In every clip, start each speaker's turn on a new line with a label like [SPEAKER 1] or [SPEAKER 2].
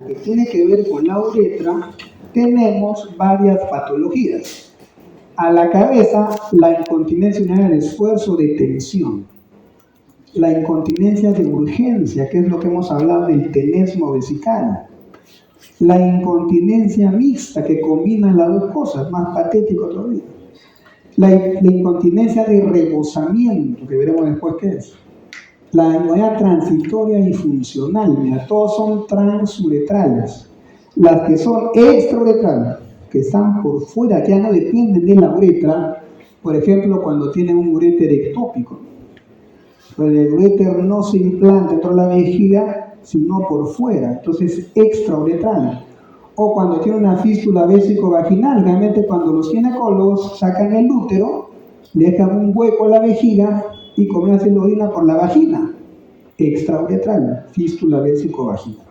[SPEAKER 1] que tiene que ver con la uretra, tenemos varias patologías. A la cabeza, la incontinencia urinaria de esfuerzo de tensión, la incontinencia de urgencia, que es lo que hemos hablado del tenesmo vesical, la incontinencia mixta, que combina las dos cosas, más patético todavía, la incontinencia de rebosamiento, que veremos después qué es, la incontinencia transitoria y funcional, mira, todos son transuretrales. Las que son extrauretrales, que están por fuera, que ya no dependen de la uretra, por ejemplo, cuando tienen un uréter ectópico, pues el uréter no se implanta dentro de la vejiga, sino por fuera, entonces extrauretral. O cuando tiene una fístula vésico-vaginal, realmente cuando los ginecólogos sacan el útero, le dejan un hueco a la vejiga y comienzan a hacer la orina por la vagina, extrauretral, fístula vésico-vaginal.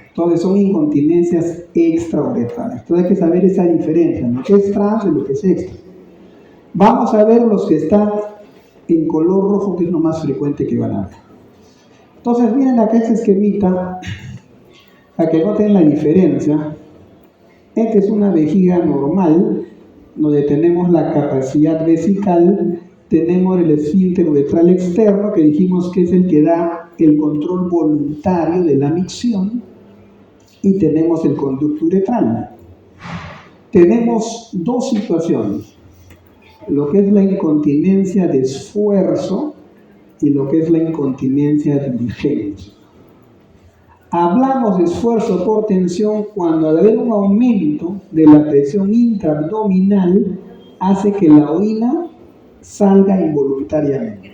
[SPEAKER 1] Entonces son incontinencias extrauretrales. Entonces hay que saber esa diferencia, lo que es trans y lo que es extra. Vamos a ver los que están en color rojo, que es lo más frecuente que van a ver. Entonces miren acá este esquemita, para que noten la diferencia. Esta es una vejiga normal, donde tenemos la capacidad vesical, tenemos el esfínter uretral externo, que dijimos que es el que da el control voluntario de la micción, y tenemos el conducto uretral. Tenemos dos situaciones, lo que es la incontinencia de esfuerzo y lo que es la incontinencia de urgencia. Hablamos de esfuerzo por tensión cuando al haber un aumento de la presión intraabdominal hace que la orina salga involuntariamente.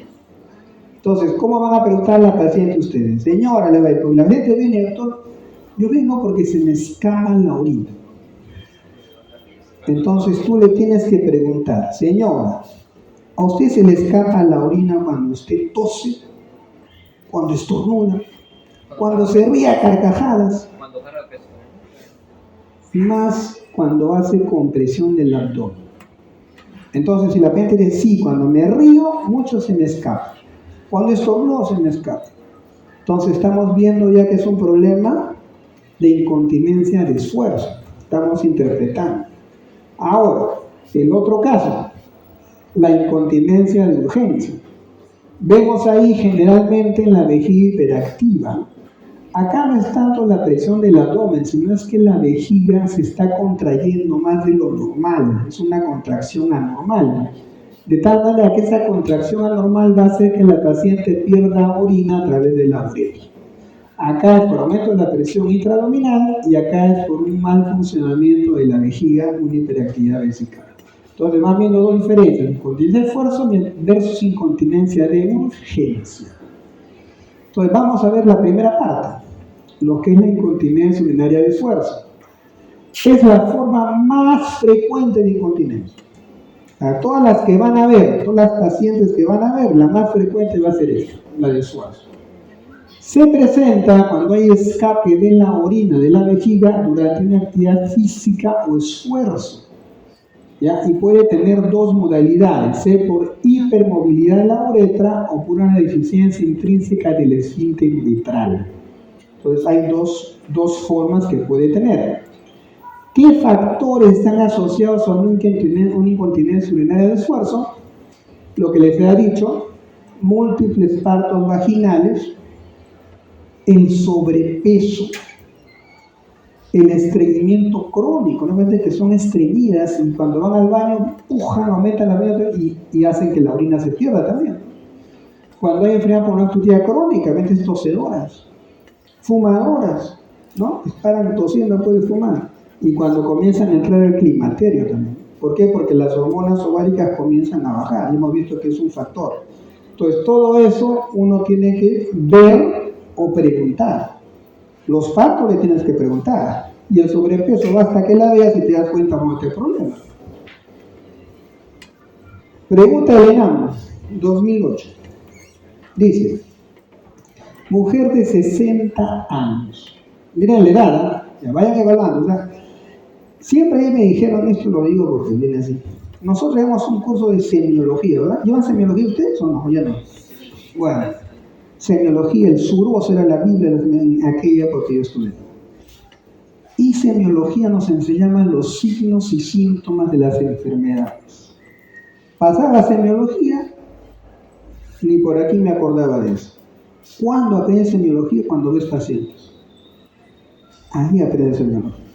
[SPEAKER 1] Entonces, ¿cómo van a preguntar a la paciente ustedes? Señora, la gente viene, doctor, yo vengo porque se me escapa la orina. Entonces tú le tienes que preguntar, señora, ¿a usted se le escapa la orina cuando usted tose, cuando estornuda, cuando se ríe a carcajadas? Más cuando hace compresión del abdomen. Entonces, si la gente dice, sí, cuando me río, mucho se me escapa. Cuando estornudo, se me escapa. Entonces, estamos viendo ya que es un problema de incontinencia de esfuerzo. Estamos interpretando. Ahora, el otro caso, la incontinencia de urgencia. Vemos ahí generalmente en la vejiga hiperactiva. Acá no es tanto la presión del abdomen, sino es que la vejiga se está contrayendo más de lo normal, es una contracción anormal. De tal manera que esa contracción anormal va a hacer que la paciente pierda orina a través de la uretra. Acá es por aumento de la presión intraabdominal y acá es por un mal funcionamiento de la vejiga, una hiperactividad vesical. Entonces van viendo dos diferencias, incontinencia de esfuerzo versus incontinencia de urgencia. Entonces vamos a ver la primera parte, lo que es la incontinencia urinaria de esfuerzo. Es la forma más frecuente de incontinencia. A todas las que van a ver, todas las pacientes que van a ver, la más frecuente va a ser esta, la de esfuerzo. Se presenta cuando hay escape de la orina de la vejiga durante una actividad física o esfuerzo, ¿ya? Y puede tener dos modalidades, sea por hipermovilidad de la uretra o por una deficiencia intrínseca del esfínter uretral. Entonces hay dos formas que puede tener. ¿Qué factores están asociados a una incontinencia urinaria de esfuerzo? Lo que les he dicho, múltiples partos vaginales, el sobrepeso, el estreñimiento crónico, ¿no? Que son estreñidas y cuando van al baño, pujan, aumentan la vena y hacen que la orina se pierda también. Cuando hay enfermedad por una actividad crónica, veces tosedoras, fumadoras, ¿no? Paran tosiendo después de fumar. Y cuando comienzan a entrar al climaterio también. ¿Por qué? Porque las hormonas ováricas comienzan a bajar. Y hemos visto que es un factor. Entonces, todo eso uno tiene que ver o preguntar. Los partos le tienes que preguntar. Y el sobrepeso basta que la veas y te das cuenta cómo te problema. Pregunta de ENAM, 2008. Dice, mujer de 60 años. Miren la edad, ya vayan evaluando. O sea, siempre me dijeron, esto lo digo porque viene así. Nosotros llevamos un curso de semiología, ¿verdad? ¿Llevan semiología ustedes o no? Ya no. Bueno. Semiología, el Suros era la Biblia en aquella porque yo estudié. Y semiología nos enseñaba los signos y síntomas de las enfermedades. Pasaba la semiología, ni por aquí me acordaba de eso. ¿Cuándo aprendes semiología? Cuando ves pacientes. Ahí aprendes semiología.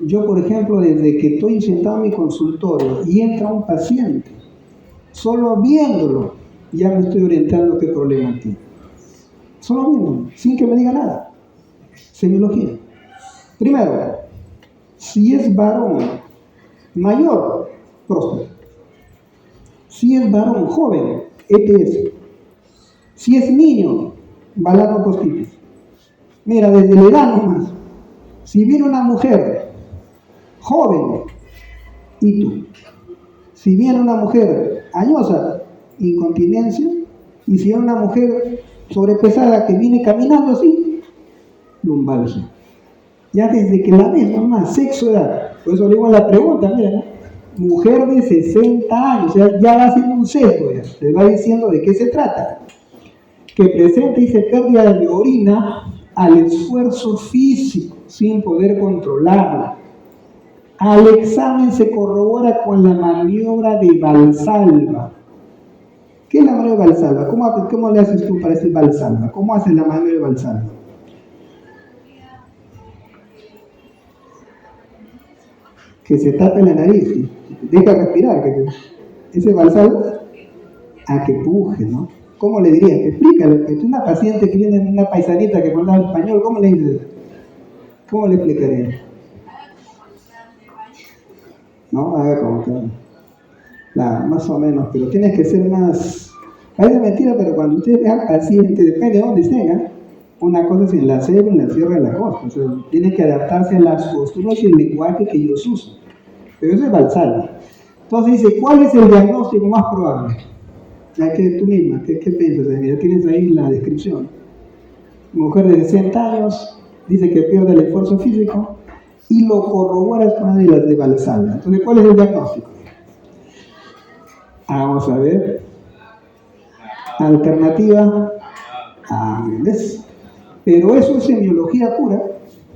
[SPEAKER 1] Yo, por ejemplo, desde que estoy sentado en mi consultorio y entra un paciente, solo viéndolo, ya me estoy orientando qué problema tiene. Solo viéndolo, sin que me diga nada. Semiología. Primero, si es varón mayor, próstata. Si es varón joven, ETS. Si es niño, balanopostitis. Mira, desde la edad nomás. Si viene una mujer joven, y tú. Si viene una mujer añosa, incontinencia. Y si viene una mujer sobrepesada que viene caminando así, lumbalgia. Ya desde que la ves, nomás, sexo, edad. Por eso le digo la pregunta, mira, ¿no? Mujer de 60 años, o sea, ya va haciendo un sesgo, ya. Les va diciendo de qué se trata. Que presenta, dice, pérdida de orina al esfuerzo físico, sin poder controlarla. Al examen se corrobora con la maniobra de Valsalva. ¿Qué es la maniobra de Valsalva? ¿Cómo le haces tú para decir Valsalva? ¿Cómo haces la maniobra de Valsalva? Que se tape la nariz, deja respirar, ese Valsalva, a que puje, ¿no? ¿Cómo le dirías? Explícale, que es una paciente que viene, una paisanita que habla español, ¿cómo le dices? ¿Cómo le explicarías? ¿No? A ver, como que, más o menos, pero tienes que ser más, parece mentira, pero cuando usted ve al paciente, depende de dónde esté, ¿eh? Una cosa es en la selva, en la sierra de la costa, o sea, tiene que adaptarse a las costumbres y el lenguaje que ellos usan, pero eso es Valsalva. Entonces dice, ¿cuál es el diagnóstico más probable? Ya que tú misma, ¿qué piensas? Ya tienes ahí la descripción. Mujer de 60 años, dice que pierde el esfuerzo físico y lo corroboras con una de las de Valsalva. Entonces, ¿cuál es el diagnóstico? Vamos a ver. Alternativa A, ¿ves? Pero eso es semiología pura,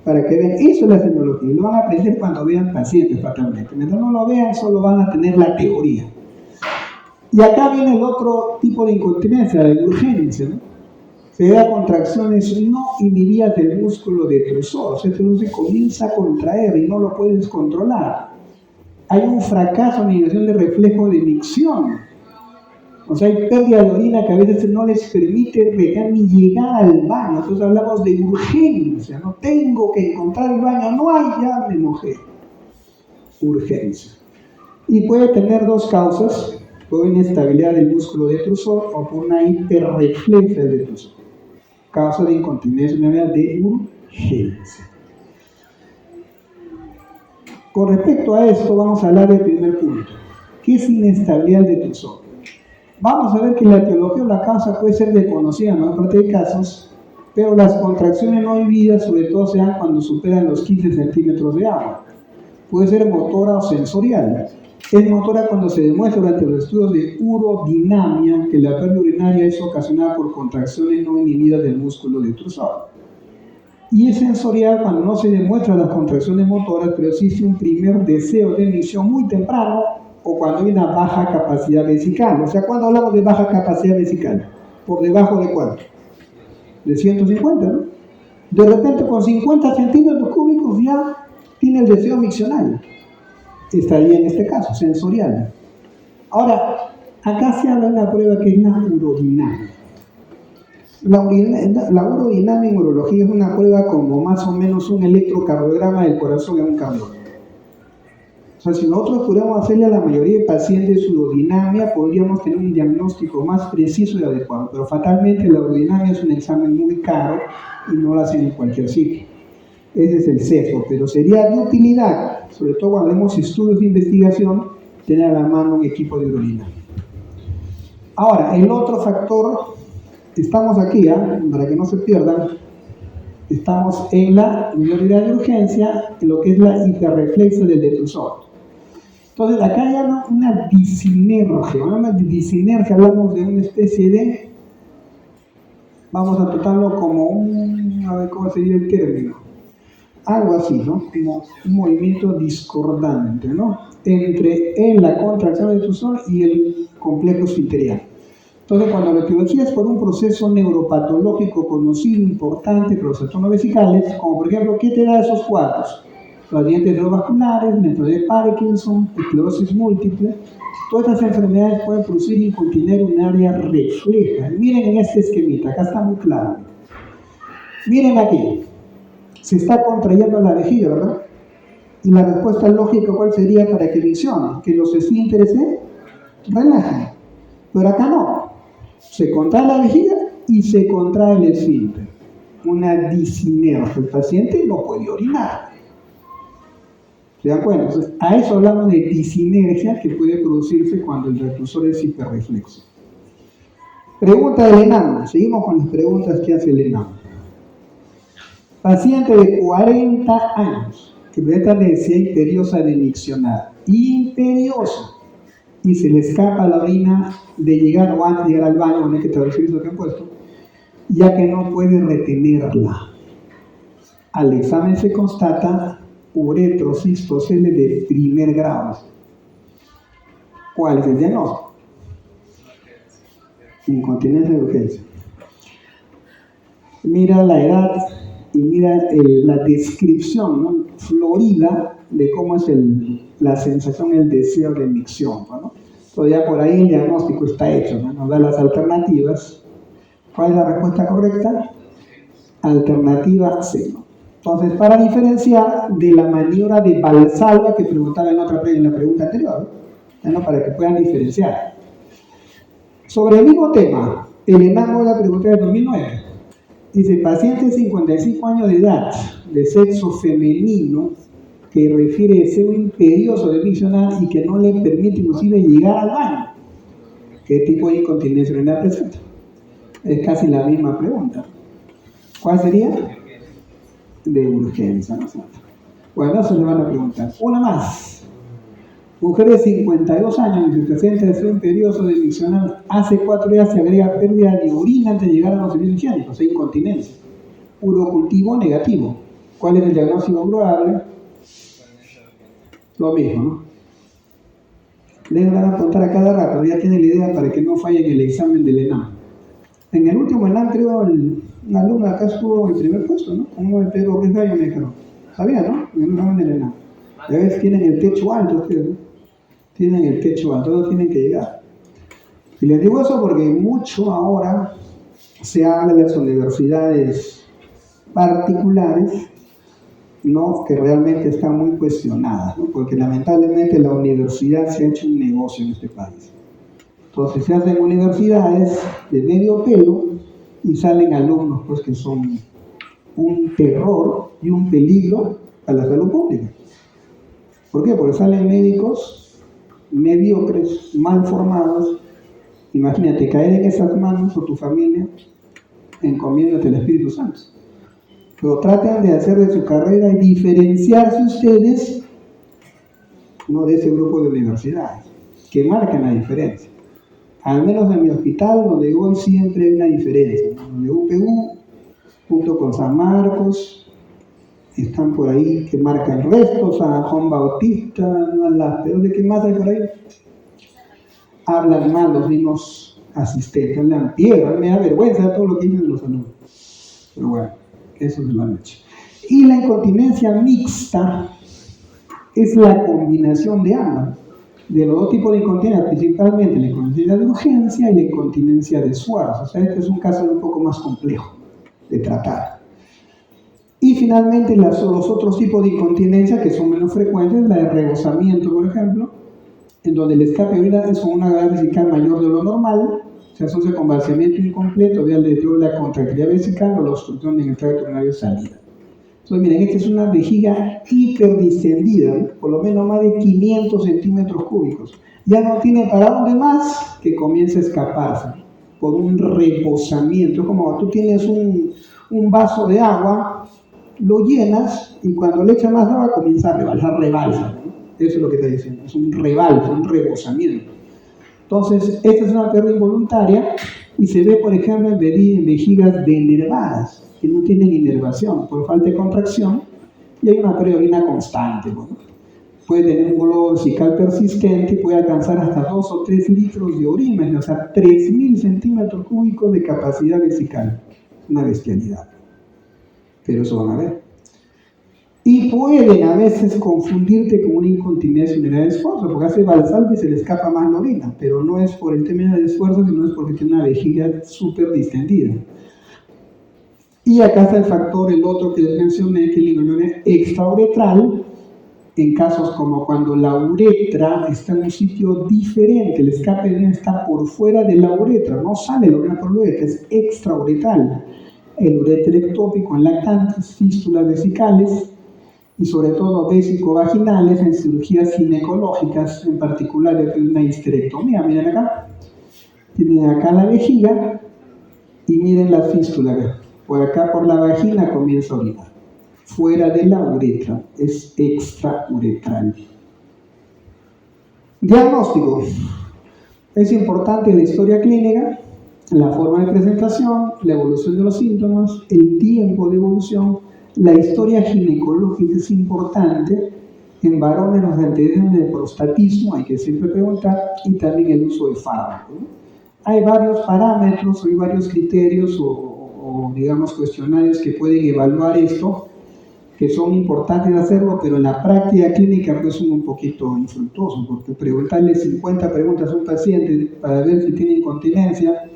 [SPEAKER 1] para que vean, eso es la semiología. Lo van a aprender cuando vean pacientes fatalmente. Mientras no lo vean, solo van a tener la teoría. Y acá viene el otro tipo de incontinencia, la urgencia, ¿no? Se da contracciones no inhibidas del músculo detrusor, o sea, se comienza a contraer y no lo puedes controlar. Hay un fracaso en inhibición de reflejo de micción. O sea, hay pérdida de orina que a veces no les permite ni llegar al baño. Entonces hablamos de urgencia, no tengo que encontrar el baño, no hay, ya me mojé. Urgencia. Y puede tener dos causas, por inestabilidad del músculo detrusor o por una hiperreflexia del detrusor. Causa de incontinencia de urgencia. Con respecto a esto, vamos a hablar del primer punto. ¿Qué es inestabilidad del detrusor? Vamos a ver que la etiología o la causa puede ser desconocida en la mayor parte de casos, pero las contracciones no inhibidas sobre todo se dan cuando superan los 15 centímetros de agua. Puede ser motora o sensorial. Es motora cuando se demuestra durante los estudios de urodinamia que la pérdida urinaria es ocasionada por contracciones no inhibidas del músculo detrusor. Y es sensorial cuando no se demuestran las contracciones motoras, pero existe un primer deseo de emisión muy temprano o cuando hay una baja capacidad vesical. O sea, cuando hablamos de baja capacidad vesical, ¿por debajo de cuánto? De 150, ¿no? De repente con 50 centímetros cúbicos ya tiene el deseo miccional. Estaría en este caso, sensorial. Ahora, acá se habla de una prueba que es la urodinamia. La urodinamia en urología es una prueba como más o menos un electrocardiograma del corazón en un cardiólogo. O sea, si nosotros pudiéramos hacerle a la mayoría de pacientes urodinamia, podríamos tener un diagnóstico más preciso y adecuado. Pero fatalmente la urodinamia es un examen muy caro y no lo hacen en cualquier sitio. Ese es el sesgo, pero sería de utilidad, sobre todo cuando hacemos estudios de investigación, tener a la mano un equipo de urodinamia. Ahora, el otro factor, estamos aquí, para que no se pierdan, estamos en la inmunidad de urgencia, en lo que es la hiperreflexia del detrusor. Entonces, acá hay una disinergia. Una disinergia, hablamos de una especie de, vamos a tratarlo como a ver cómo sería el término. algo así, ¿no? Como un movimiento discordante, ¿no? En la contracción del extrusor y el complejo esfinteriano. Entonces, cuando la etiología es por un proceso neuropatológico conocido, importante, por los trastornos vesicales, como por ejemplo, ¿qué te da esos cuadros? Los dientes cerebrovasculares, enfermedad de Parkinson, esclerosis múltiple. Todas estas enfermedades pueden producir incontinencia urinaria refleja. Miren en este esquemita, acá está muy claro. Miren aquí, se está contrayendo la vejiga, ¿verdad? Y la respuesta lógica, ¿cuál sería para que funcione? Que los esfínteres se relajen. Pero acá no. Se contrae la vejiga y se contrae el esfínter. Una disinergia. El paciente no puede orinar. ¿Se dan cuenta? Entonces, a eso hablamos de disinergia que puede producirse cuando el reclusor es hiperreflexo. Pregunta del ENAM. Seguimos con las preguntas que hace el ENAM. Paciente de 40 años que presenta necesidad imperiosa de miccionar. Imperiosa. Y se le escapa la orina de llegar o antes de llegar al baño, no hay que traducir eso que han puesto, ya que no puede retenerla. Al examen se constata uretrocistocele de primer grado. ¿Cuál es el diagnóstico? Incontinencia de urgencia. Mira la edad y mira la descripción, ¿no? Florida de cómo es la sensación, el deseo de micción, ¿no? Entonces ya por ahí el diagnóstico está hecho, ¿no? Nos da las alternativas. ¿Cuál es la respuesta correcta? Alternativa C, ¿no? Entonces, para diferenciar de la maniobra de Valsalva que preguntaba en la pregunta anterior, ¿no? Para que puedan diferenciar. Sobre el mismo tema, el ENAM la pregunta de 2009. Dice, paciente de 55 años de edad, de sexo femenino, que refiere deseo imperioso de miccionar y que no le permite inclusive llegar al baño. ¿Qué tipo de incontinencia urinaria presenta? Es casi la misma pregunta. ¿Cuál sería? De urgencia, ¿no? Bueno, eso le van a preguntar. Una más. Mujer de 52 años que presenta deseo imperioso de miccionar, hace 4 días se agrega pérdida de orina antes de llegar a los servicios higiénicos, o sea, incontinencia. Urocultivo negativo. ¿Cuál es el diagnóstico probable? Lo mismo, ¿no? Les van a contar a cada rato, ya tienen la idea para que no fallen el examen del ENAM. En el último ENAM, creo, un alumno acá estuvo en primer puesto, ¿no? Uno de Pedro Ruiz Gallo me dijeron. ¿Sabía, no? En el examen del ENAM. A veces tienen el techo alto ustedes, ¿no? Tienen el techo alto, todos tienen que llegar. Y les digo eso porque mucho ahora se habla de las universidades particulares, ¿no? Que realmente están muy cuestionadas, ¿no? Porque lamentablemente la universidad se ha hecho un negocio en este país. Entonces se hacen universidades de medio pelo y salen alumnos pues, que son un terror y un peligro a la salud pública. ¿Por qué? Porque salen médicos mediocres, mal formados. Imagínate, caer en esas manos o tu familia encomiéndate al Espíritu Santo. Pero traten de hacer de su carrera y diferenciarse ustedes, no de ese grupo de universidades, que marcan la diferencia. Al menos en mi hospital, donde voy, siempre hay una diferencia. Donde UPU, junto con San Marcos, están por ahí que marcan restos, San Juan Bautista, pero ¿de qué más hay por ahí? Hablan mal los mismos asistentes, hablan piedra, me da vergüenza de todo lo que dicen los alumnos. Pero bueno, eso se lo han hecho. Y la incontinencia mixta es la combinación de ambas, de los dos tipos de incontinencia, principalmente la incontinencia de urgencia y la incontinencia de Schwartz. O sea, este es un caso un poco más complejo de tratar. Y finalmente los otros tipos de incontinencia que son menos frecuentes, la de rebosamiento, por ejemplo, en donde el escape de orina es con una gravedad vesical mayor de lo normal, se asocia con vaciamiento incompleto, vía el deterioro de la contractilidad vesical o la obstrucción en el tracto urinario salida. Entonces, miren, esta es una vejiga hiperdistendida, ¿no? Por lo menos más de 500 centímetros cúbicos. Ya no tiene para dónde más que comience a escaparse por un reposamiento. Como tú tienes un vaso de agua, lo llenas y cuando le echas más agua comienza a rebalsa, ¿no? Eso es lo que está diciendo, es un rebalse, un rebosamiento. Entonces, esta es una pérdida involuntaria y se ve, por ejemplo, en vejigas denervadas, que no tienen inervación por falta de contracción, Y hay una pérdida de orina constante. Bueno, puede tener un globo vesical persistente y puede alcanzar hasta 2 o 3 litros de orina, o sea, 3.000 centímetros cúbicos de capacidad vesical. Una bestialidad. Pero eso van a ver. Y pueden a veces confundirte con una incontinencia urinaria de esfuerzo, porque hace Valsalva y se le escapa más la orina, pero no es por el tema del esfuerzo, sino es porque tiene una vejiga súper distendida. Y acá está el factor, el otro que les mencioné, que es la incontinencia extrauretral, en casos como cuando la uretra está en un sitio diferente, el escape de orina está por fuera de la uretra, no sale la orina por la uretra, es extrauretral. El ureter ectópico en lactantes, fístulas vesicales, y sobre todo vésico-vaginales en cirugías ginecológicas, en particular una histerectomía. Miren acá, tienen acá la vejiga y miren la fístula. Por acá por la vagina comienza a orinar, fuera de la uretra, es extrauretral. Diagnóstico. Es importante la historia clínica, la forma de presentación, la evolución de los síntomas, el tiempo de evolución. La historia ginecológica es importante. En varones los antecedentes de prostatismo, hay que siempre preguntar, y también el uso de fármacos. Hay varios parámetros, hay varios criterios o digamos cuestionarios que pueden evaluar esto, que son importantes hacerlo, pero en la práctica clínica pues son un poquito infructuosos, porque preguntarle 50 preguntas a un paciente para ver si tiene incontinencia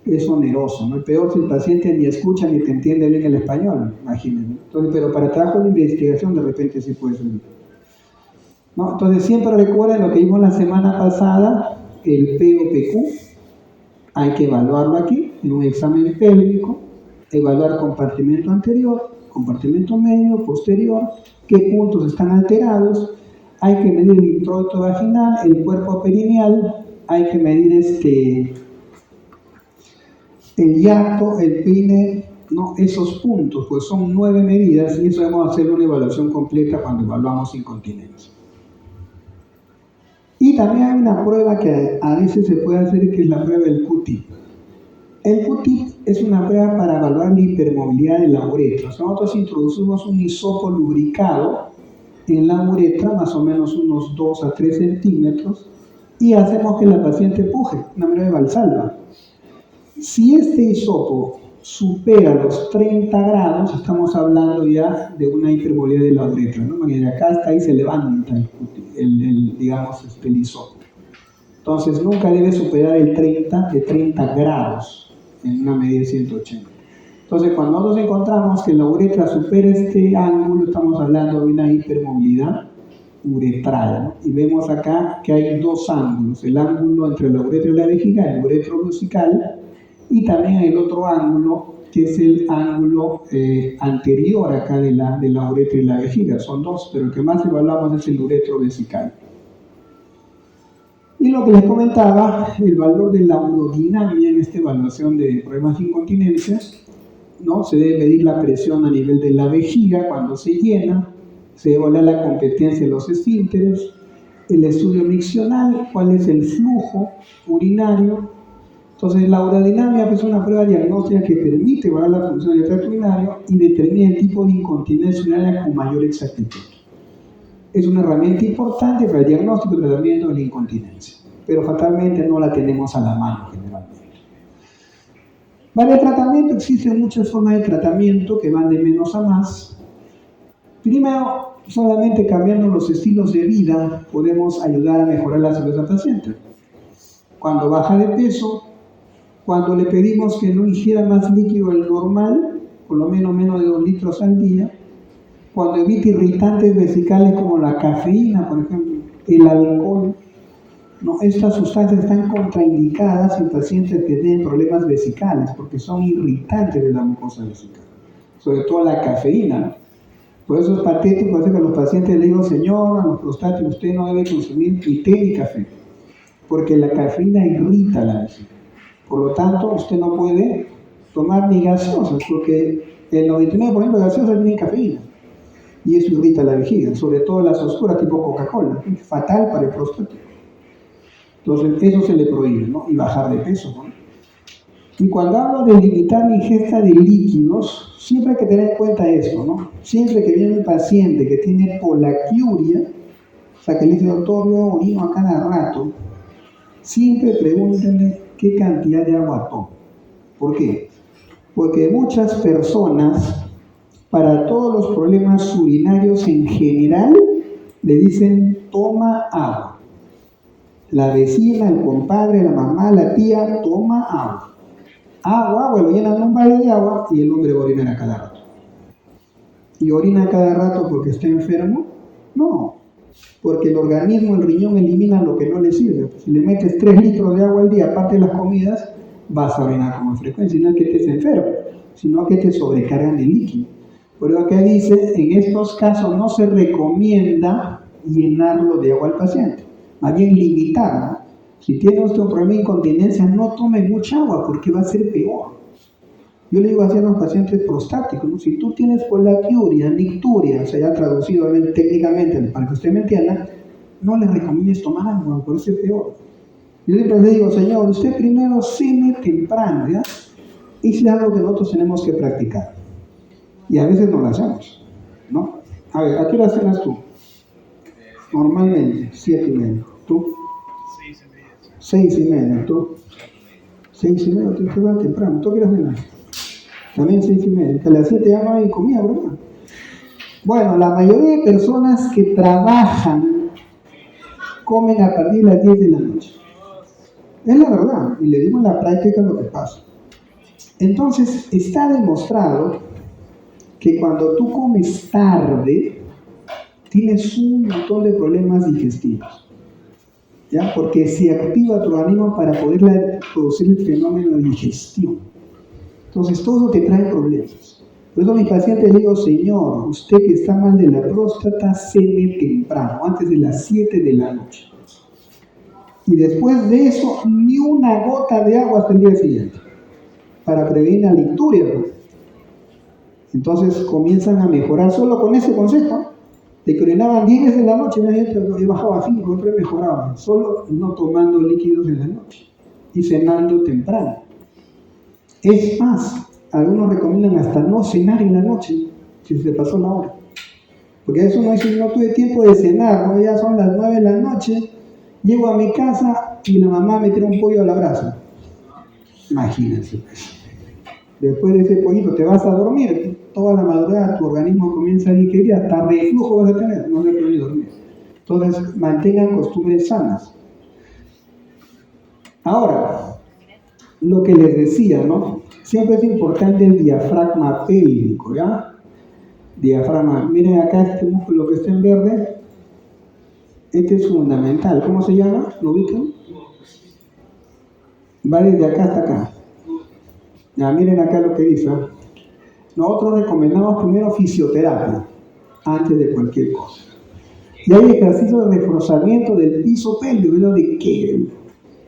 [SPEAKER 1] es oneroso, ¿no? Peor si el paciente ni escucha ni te entiende bien el español, imagínense. Entonces, pero para trabajo de investigación de repente sí puede servir, ¿no? Entonces siempre recuerden lo que vimos la semana pasada, el POPQ, hay que evaluarlo aquí, en un examen pélvico, evaluar compartimento anterior, compartimento medio, posterior, qué puntos están alterados, hay que medir el introito vaginal, el cuerpo perineal, hay que medir el hiato, el pene, ¿no? Esos puntos, pues son 9 medidas y eso debemos hacer una evaluación completa cuando evaluamos incontinencia. Y también hay una prueba que a veces se puede hacer, que es la prueba del Q-tip. El Q-tip es una prueba para evaluar la hipermovilidad de la uretra. Nosotros introducimos un hisopo lubricado en la uretra, más o menos unos 2 a 3 centímetros, y hacemos que la paciente puje, una manera de Valsalva. Si este hisopo supera los 30 grados, estamos hablando ya de una hipermovilidad de la uretra, ¿no? Porque de acá hasta ahí se levanta el hisopo. Entonces nunca debe superar el 30 grados en una medida de 180. Entonces cuando nosotros encontramos que la uretra supera este ángulo, estamos hablando de una hipermovilidad uretral, ¿no? Y vemos acá que hay 2 ángulos, el ángulo entre la uretra y la vejiga, el uretrovesical, y también hay el otro ángulo, que es el ángulo anterior acá de la uretra y la vejiga. Son 2, pero el que más evaluamos es el uretrovesical. Y lo que les comentaba, el valor de la urodinamia en esta evaluación de problemas de incontinencia, ¿no? Se debe medir la presión a nivel de la vejiga cuando se llena, se evalúa la competencia de los esfínteres, el estudio miccional, cuál es el flujo urinario. Entonces la urodinamia es una prueba diagnóstica que permite evaluar la función del tracto urinario y determina el tipo de incontinencia urinaria con mayor exactitud. Es una herramienta importante para el diagnóstico y tratamiento de la incontinencia, pero fatalmente no la tenemos a la mano generalmente. Para el tratamiento existen muchas formas de tratamiento que van de menos a más. Primero, solamente cambiando los estilos de vida podemos ayudar a mejorar la salud del paciente. Cuando baja de peso, cuando le pedimos que no ingiera más líquido del normal, por lo menos de 2 litros al día, cuando evite irritantes vesicales como la cafeína, por ejemplo, el alcohol, ¿no? Estas sustancias están contraindicadas en pacientes que tienen problemas vesicales, porque son irritantes de la mucosa vesical, sobre todo la cafeína, ¿no? Por eso es patético hacer que a los pacientes les digo, señor, a los prostáticos, usted no debe consumir ni té ni café, porque la cafeína irrita la vejiga. Por lo tanto, usted no puede tomar ni gaseosas, porque el 99% de gaseosas tienen cafeína. Y eso irrita la vejiga, sobre todo las oscuras tipo Coca-Cola, es fatal para el prostático. Entonces, eso se le prohíbe, ¿no? Y bajar de peso, ¿no? Y cuando hablo de limitar la ingesta de líquidos, siempre hay que tener en cuenta esto, ¿no? Siempre que viene un paciente que tiene polaquiuria, o sea, que le dice, doctor, yo orino a cada rato, siempre pregúntenle qué cantidad de agua toma. ¿Por qué? Porque muchas personas, para todos los problemas urinarios en general, le dicen, toma agua. La vecina, el compadre, la mamá, la tía, toma agua. Agua, lo llenan un balde de agua y el hombre va a orinar a cada rato. ¿Y orina a cada rato porque está enfermo? No, porque el organismo, el riñón, elimina lo que no le sirve. Si le metes 3 litros de agua al día, aparte de las comidas, vas a orinar con frecuencia. No es que estés enfermo, sino que te sobrecargan el líquido. Por eso que dice, en estos casos no se recomienda llenarlo de agua al paciente, más bien limitarlo. Si tiene usted un problema de incontinencia, no tome mucha agua porque va a ser peor. Yo le digo así a los pacientes prostáticos, ¿no? Si tú tienes polaquiuria, nicturia, o sea, ya traducido técnicamente para que usted me entienda, no le recomiendes tomar agua, por eso es peor. Yo siempre le digo, señor, usted primero cene temprano, ¿ya? Y es algo que nosotros tenemos que practicar. Y a veces no lo hacemos, ¿no? A ver, ¿a qué hora cenas tú? Normalmente, 7:30. ¿Tú? 6:30. ¿Tú? 6:30, tú te vas temprano. ¿Tú qué hora cenas? También 6:30. A las 7 ya no hay comida, ¿verdad? Bueno, la mayoría de personas que trabajan comen a partir de las 10 de la noche. Es la verdad, y le digo en la práctica lo que pasa. Entonces, está demostrado que cuando tú comes tarde, tienes un montón de problemas digestivos, ¿ya? Porque se activa tu organismo para poder producir el fenómeno de digestión. Entonces, todo eso te trae problemas. Por eso a mi paciente le digo, señor, usted que está mal de la próstata, cene temprano, antes de las 7 de la noche. Y después de eso, ni una gota de agua hasta el día siguiente, para prevenir la nicturia, ¿no? Entonces comienzan a mejorar solo con ese consejo, de que orinaban 10 de la noche, yo bajaba a 5, otros mejoraban, solo no tomando líquidos en la noche y cenando temprano. Es más, algunos recomiendan hasta no cenar en la noche, si se pasó la hora. Porque eso no dice, no tuve tiempo de cenar, ¿no? Ya son las 9 de la noche, llego a mi casa y la mamá me tira un pollo a la brasa. Imagínense. Después de ese pollito te vas a dormir, toda la madrugada tu organismo comienza a digerir, hasta reflujo vas a tener, no se puede dormir. Entonces, mantengan costumbres sanas. Ahora, lo que les decía, ¿no? Siempre es importante el diafragma pélvico, ¿ya? Diafragma. Miren acá este músculo que está en verde. Este es fundamental. ¿Cómo se llama? ¿Lo ubican? Va desde acá hasta acá. Ya, miren acá lo que dice. Nosotros recomendamos primero fisioterapia, antes de cualquier cosa. Y hay ejercicios de reforzamiento del piso pélvico, ¿no? De Kegel.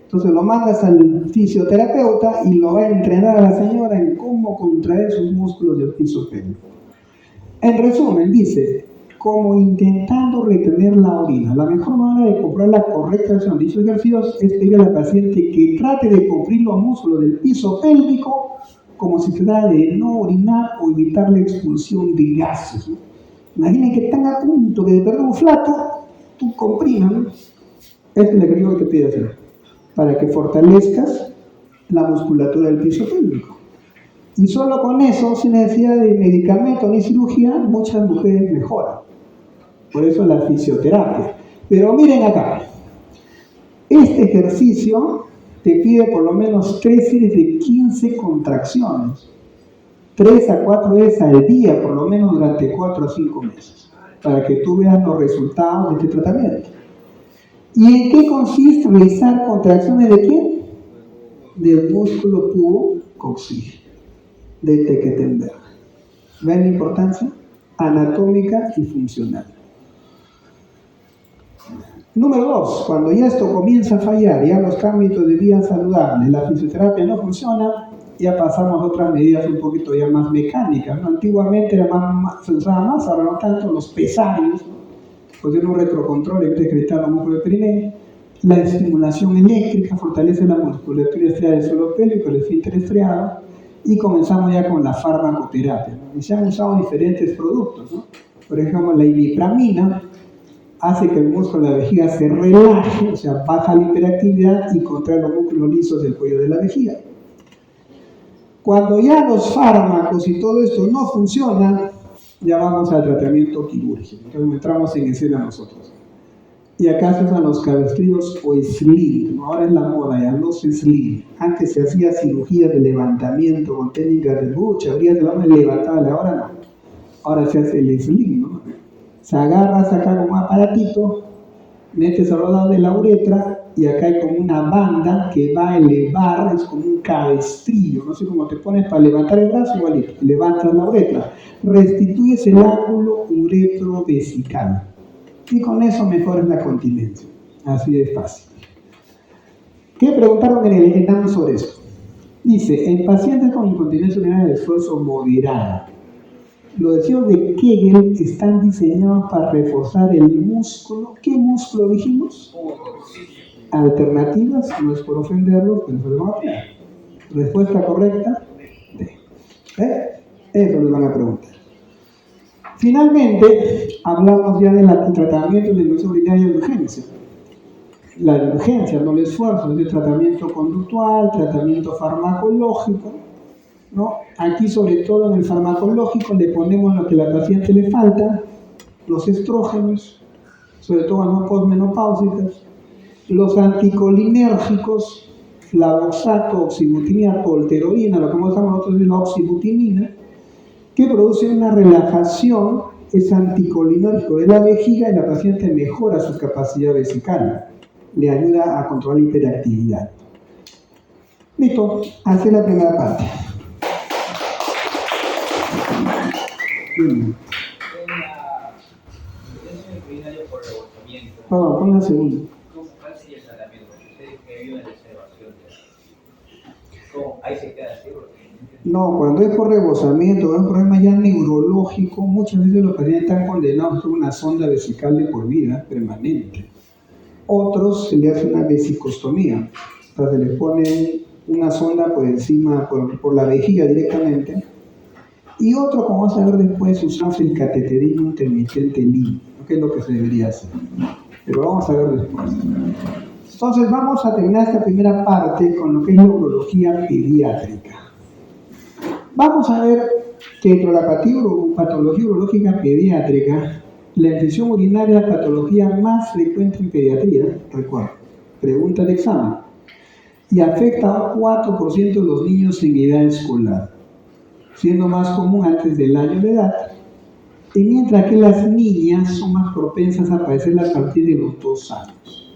[SPEAKER 1] Entonces lo mandas al fisioterapeuta y lo va a entrenar a la señora en cómo contraer sus músculos del piso pélvico. En resumen, dice, como intentando retener la orina. La mejor manera de comprar la correcta acción de dichos ejercicios es pedir a la paciente que trate de cumplir los músculos del piso pélvico como si se tratara de no orinar o evitar la expulsión de gases, ¿no? Imaginen que están a punto de perder un flato, tú comprimas, ¿no? Este es el ejercicio que te pide hacer, para que fortalezcas la musculatura del piso pélvico. Y solo con eso, sin necesidad de medicamento ni cirugía, muchas mujeres mejoran. Por eso la fisioterapia. Pero miren acá, este ejercicio te pide por lo menos 3 series de 15 contracciones, 3 a 4 veces al día, por lo menos durante 4 a 5 meses, para que tú veas los resultados de este tratamiento. ¿Y en qué consiste realizar contracciones de quién? Del músculo pubococcígeo, de Tequetenberg. ¿Ven la importancia? Anatómica y funcional. Número 2, cuando ya esto comienza a fallar, ya los cambios de vida saludable, la fisioterapia no funciona, ya pasamos a otras medidas un poquito ya más mecánicas, ¿no? Antiguamente se usaba más, ahora no tanto, los pesarios, pues tiene un retrocontrol, electricidad, los músculos del perineo, la estimulación eléctrica fortalece la musculatura estriada del suelo pélvico, el esfínter estriado, y comenzamos ya con la farmacoterapia, ¿no? Y se han usado diferentes productos, ¿no? Por ejemplo, la imipramina hace que el músculo de la vejiga se relaje, o sea, baja la hiperactividad y contrae los músculos lisos del cuello de la vejiga. Cuando ya los fármacos y todo esto no funcionan, ya vamos al tratamiento quirúrgico. Entonces entramos en escena nosotros. Y acá se usan los cabestrillos o sling, ¿no? Ahora es la moda ya, los sling. Antes se hacía cirugía de levantamiento con técnicas de lucha, abrías el hombre y levantaba, ahora no. Ahora se hace el sling, ¿no? Se agarra, saca como un aparatito, metes al lado de la uretra y acá hay como una banda que va a elevar, es como un cabestrillo, no sé cómo te pones para levantar el brazo, igualito, levantas la uretra, restituyes el ángulo uretrovesical y con eso mejoras la continencia, así de fácil. ¿Qué preguntaron en el examen sobre esto? Dice, en pacientes con incontinencia urinaria de esfuerzo moderado, los ejercicios de Kegel están diseñados para reforzar el músculo. ¿Qué músculo dijimos? Alternativas, no es por ofenderlos, pero se lo van a poner. Respuesta correcta, D. Eso les van a preguntar. Finalmente, hablamos ya del tratamiento de infección urinaria de urgencia. La urgencia, no el esfuerzo, es el tratamiento conductual, tratamiento farmacológico, ¿no? Aquí, sobre todo en el farmacológico, le ponemos lo que a la paciente le falta, los estrógenos, sobre todo no posmenopáusicas, los anticolinérgicos, flavoxato, oxibutinina, polterodina, lo que usamos nosotros es la oxibutinina, que produce una relajación, es anticolinérgico de la vejiga y la paciente mejora su capacidad vesical, le ayuda a controlar la hiperactividad. Listo, hace la primera parte. Vamos, pon la segunda.
[SPEAKER 2] ¿Cuál sería el tratamiento? Ustedes que viven en observación. ¿Cómo? Ahí se queda así.
[SPEAKER 1] No, cuando es por rebosamiento o es un problema ya neurológico, muchas veces los pacientes están condenados a una sonda vesical de por vida, permanente. Otros se le hace una vesicostomía, o sea, se le pone una sonda por encima, por la vejiga directamente. Y otro, como vamos a ver después, usamos el cateterismo intermitente limpio, que es lo que se debería hacer. Pero vamos a ver después. Entonces vamos a terminar esta primera parte con lo que es la urología pediátrica. Vamos a ver que dentro de la patología urológica pediátrica, la infección urinaria es la patología más frecuente en pediatría, recuerda, pregunta de examen, y afecta a un 4% de los niños en edad escolar, siendo más común antes del año de edad, y mientras que las niñas son más propensas a padecer a partir de los 2 años.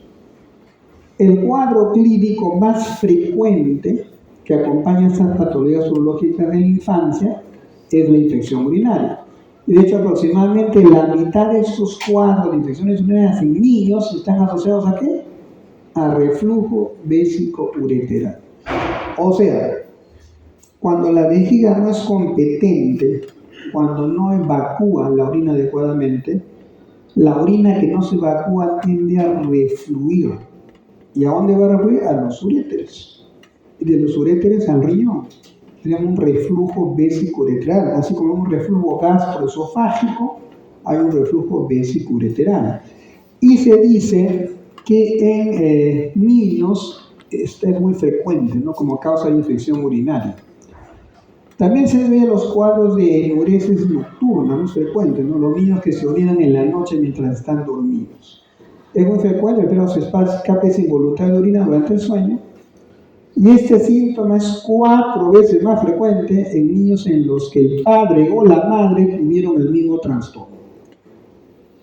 [SPEAKER 1] El cuadro clínico más frecuente que acompaña estas patologías urológicas en la infancia es la infección urinaria. Y de hecho, aproximadamente la mitad de estos cuadros de infecciones urinarias en niños están asociados ¿a qué? A reflujo vésico-ureteral. O sea, cuando la vejiga no es competente, cuando no evacúa la orina adecuadamente, la orina que no se evacúa tiende a refluir. ¿Y a dónde va a refluir? A los uréteres. Y de los uréteres al riñón. Tenemos un reflujo vésico-ureteral, así como un reflujo gastroesofágico, hay un reflujo vésico-ureteral. Y se dice que en niños esto es muy frecuente, ¿no? Como causa de infección urinaria. También se ve los cuadros de enuresis nocturna, muy frecuentes, ¿no? Los niños que se orinan en la noche mientras están dormidos. Es muy frecuente, pero se escapes involuntario de orina durante el sueño. Y este síntoma es 4 veces más frecuente en niños en los que el padre o la madre tuvieron el mismo trastorno.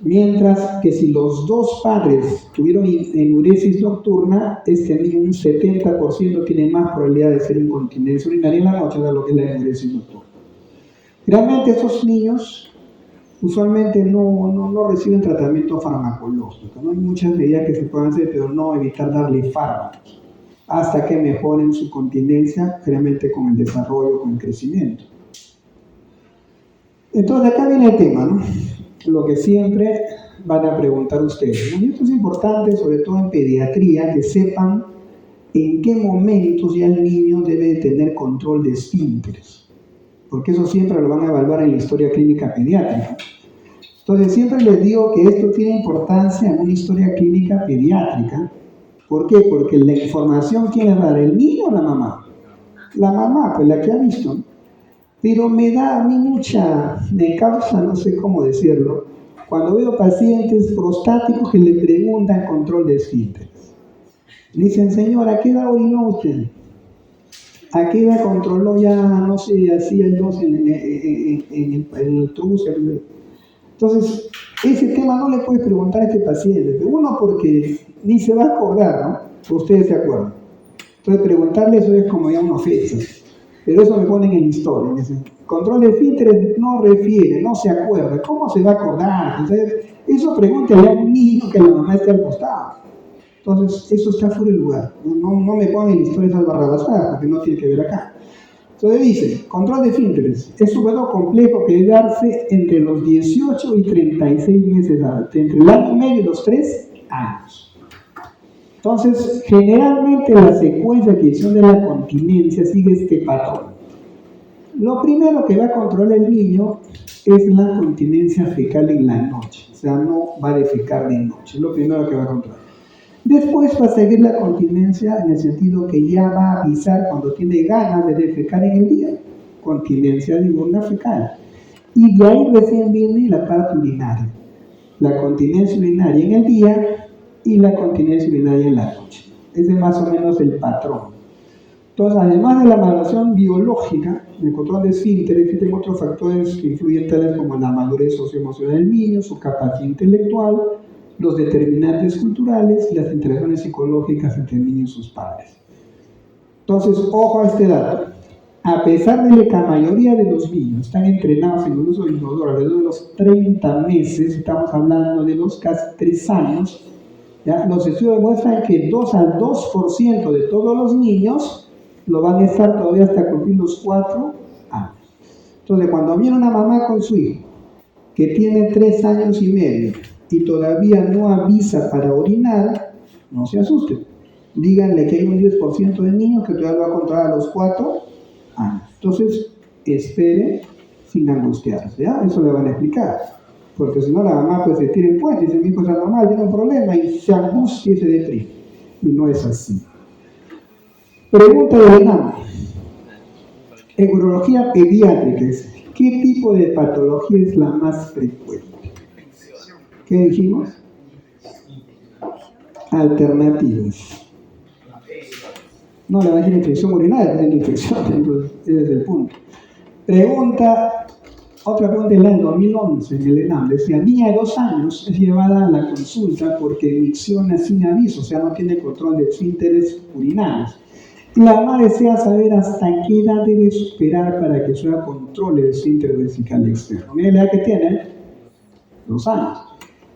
[SPEAKER 1] Mientras que si los 2 padres tuvieron enuresis nocturna, este niño un 70% tiene más probabilidad de ser incontinencia urinaria en la noche de lo que es la enuresis nocturna. Realmente estos niños usualmente no reciben tratamiento farmacológico, ¿no? Hay muchas medidas que se pueden hacer, pero no evitar darle fármacos hasta que mejoren su continencia, realmente con el desarrollo, con el crecimiento. Entonces acá viene el tema, ¿no? Lo que siempre van a preguntar ustedes, ¿no? Y esto es importante, sobre todo en pediatría, que sepan en qué momentos ya el niño debe tener control de esfínteres, porque eso siempre lo van a evaluar en la historia clínica pediátrica. Entonces siempre les digo que esto tiene importancia en una historia clínica pediátrica. ¿Por qué? Porque la información, ¿quién es dar? ¿El niño o la mamá? La mamá, pues la que ha visto. Pero me da a mí me causa, no sé cómo decirlo, cuando veo pacientes prostáticos que le preguntan control de esfínteres. Dicen, señora, ¿a qué edad orinó usted? ¿A qué edad controló ya, no sé, hacía el 2 en el trúcer? Entonces, ese tema no le puedes preguntar a este paciente. Pero uno, porque ni se va a acordar, ¿no? Ustedes se acuerdan. Entonces, preguntarle eso es como ya una ofensa. Pero eso me ponen en historia. Me dicen, control de esfínteres no refiere, no se acuerda. ¿Cómo se va a acordar? Entonces, eso pregúntale a un niño que la mamá esté al costado. Entonces, eso está fuera de lugar. No me ponen en historia esas barrabasadas, porque no tiene que ver acá. Entonces dice, control de esfínteres es un juego complejo que debe darse entre los 18 y 36 meses de edad, entre el año y medio y los 3 años. Entonces, generalmente la secuencia de adquisición de la continencia sigue este patrón. Lo primero que va a controlar el niño es la continencia fecal en la noche, o sea, no va a defecar de noche, es lo primero que va a controlar. Después va a seguir la continencia en el sentido que ya va a avisar cuando tiene ganas de defecar en el día, continencia diurna fecal. Y de ahí recién viene la parte urinaria, la continencia urinaria en el día y la continencia urinaria en la noche. Ese es más o menos el patrón. Entonces, además de la maduración biológica, el control de esfínteres, existen otros factores que influyen tales como la madurez socioemocional del niño, su capacidad intelectual, los determinantes culturales y las interacciones psicológicas entre el niño y sus padres. Entonces, ojo a este dato. A pesar de que la mayoría de los niños están entrenados en el uso del inodoro alrededor de los 30 meses, estamos hablando de los casi 3 años, ¿ya? Los estudios demuestran que 2 al 2% de todos los niños lo van a estar todavía hasta cumplir los 4 años. Entonces, cuando viene una mamá con su hijo, que tiene 3 años y medio, y todavía no avisa para orinar, no se asusten. Díganle que hay un 10% de niños que todavía lo va a controlar a los 4 años. Entonces, espere sin angustiarse, ¿ya? Eso le van a explicar. Porque si no, la mamá pues se tira el puente y dice, mi hijo está normal, tiene un problema, y se angustia y se deprime. Y no es así. Pregunta de Elena. En urología pediátrica, ¿qué tipo de patología es la más frecuente? ¿Qué dijimos? Alternativas. No, le va a decir infección urinaria, es la infección, entonces ese es el punto. Otra pregunta en el 2011 en el ENAM, decía, niña de 2 años es llevada a la consulta porque micciona sin aviso, o sea, no tiene control de esfínteres urinarios. Y la mamá desea saber hasta qué edad debe superar para que su hija controle el esfínter vesical externo. Miren la edad que tiene, 2 años.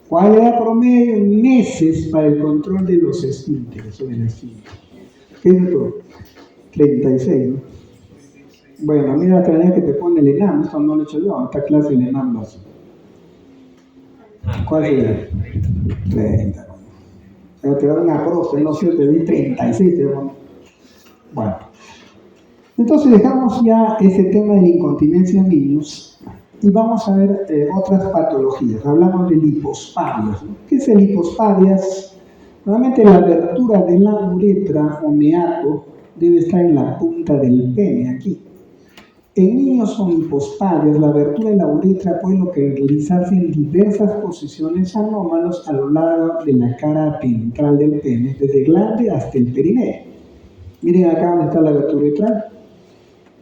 [SPEAKER 1] ¿Cuál es la promedio en meses para el control de los esfínteres o del esfínter? ¿Qué es esto? 36, ¿no? Bueno, mira la tarea que te pone el ENAM, esto no lo he hecho yo, esta clase el ENAM lo hace. ¿Cuál sería? 30. O sea, te da una profe, no sé, te di 36, te da. Bueno. Entonces dejamos ya ese tema de la incontinencia en niños y vamos a ver otras patologías. Hablamos de lipospadias, ¿no? ¿Qué es el lipospadias? Normalmente la abertura de la uretra o meato debe estar en la punta del pene, aquí. En niños con lipospadias, la abertura de la uretra puede localizarse en diversas posiciones anómalas a lo largo de la cara ventral del pene, desde glande hasta el perineo. Miren acá donde está la abertura uretral,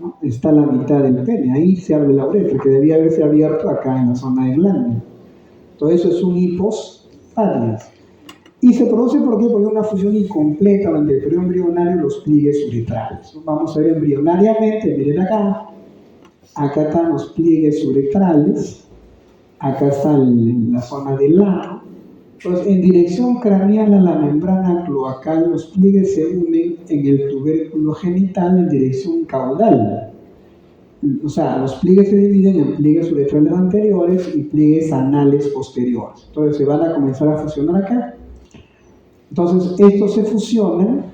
[SPEAKER 1] ¿no? Está la mitad del pene, ahí se abre la uretra, que debía haberse abierto acá en la zona de glande. Todo eso es un lipospadias. Y se produce ¿por qué? Porque hay una fusión incompleta entre el periodo embrionario y los pliegues uretrales. Vamos a ver embrionariamente, miren acá. Acá están los pliegues uretrales, acá está la zona del ano. Entonces, en dirección craneal a la membrana cloacal, los pliegues se unen en el tubérculo genital en dirección caudal. O sea, los pliegues se dividen en pliegues uretrales anteriores y pliegues anales posteriores. Entonces, se van a comenzar a fusionar acá. Entonces, estos se fusionan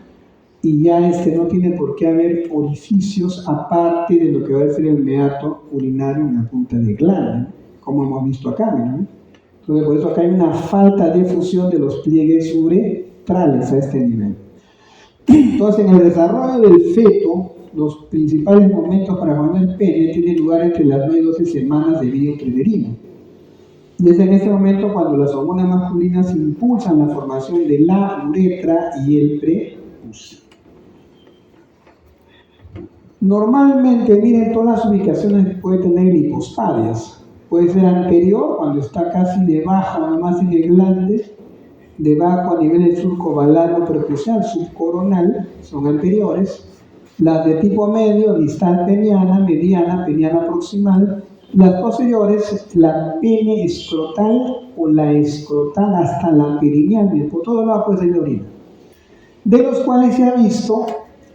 [SPEAKER 1] y ya no tiene por qué haber orificios aparte de lo que va a ser el meato urinario en la punta de glande, como hemos visto acá, ¿no? Entonces, por eso acá hay una falta de fusión de los pliegues uretrales a este nivel. Entonces, en el desarrollo del feto, los principales momentos para formar el pene tienen lugar entre las 9 y 12 semanas de vida uterina. Y es en este momento cuando las hormonas masculinas impulsan la formación de la uretra y el prepucio. Normalmente, miren todas las ubicaciones que puede tener el hipospadias. Puede ser anterior, cuando está casi debajo, nada más en el glande, debajo a nivel del surco balano prepucial, subcoronal, son anteriores. Las de tipo medio, distal peniana, mediana, peniana proximal. Las posteriores, la pene escrotal o la escrotal hasta la perineal, por todo lado puede ser de orina. De los cuales se ha visto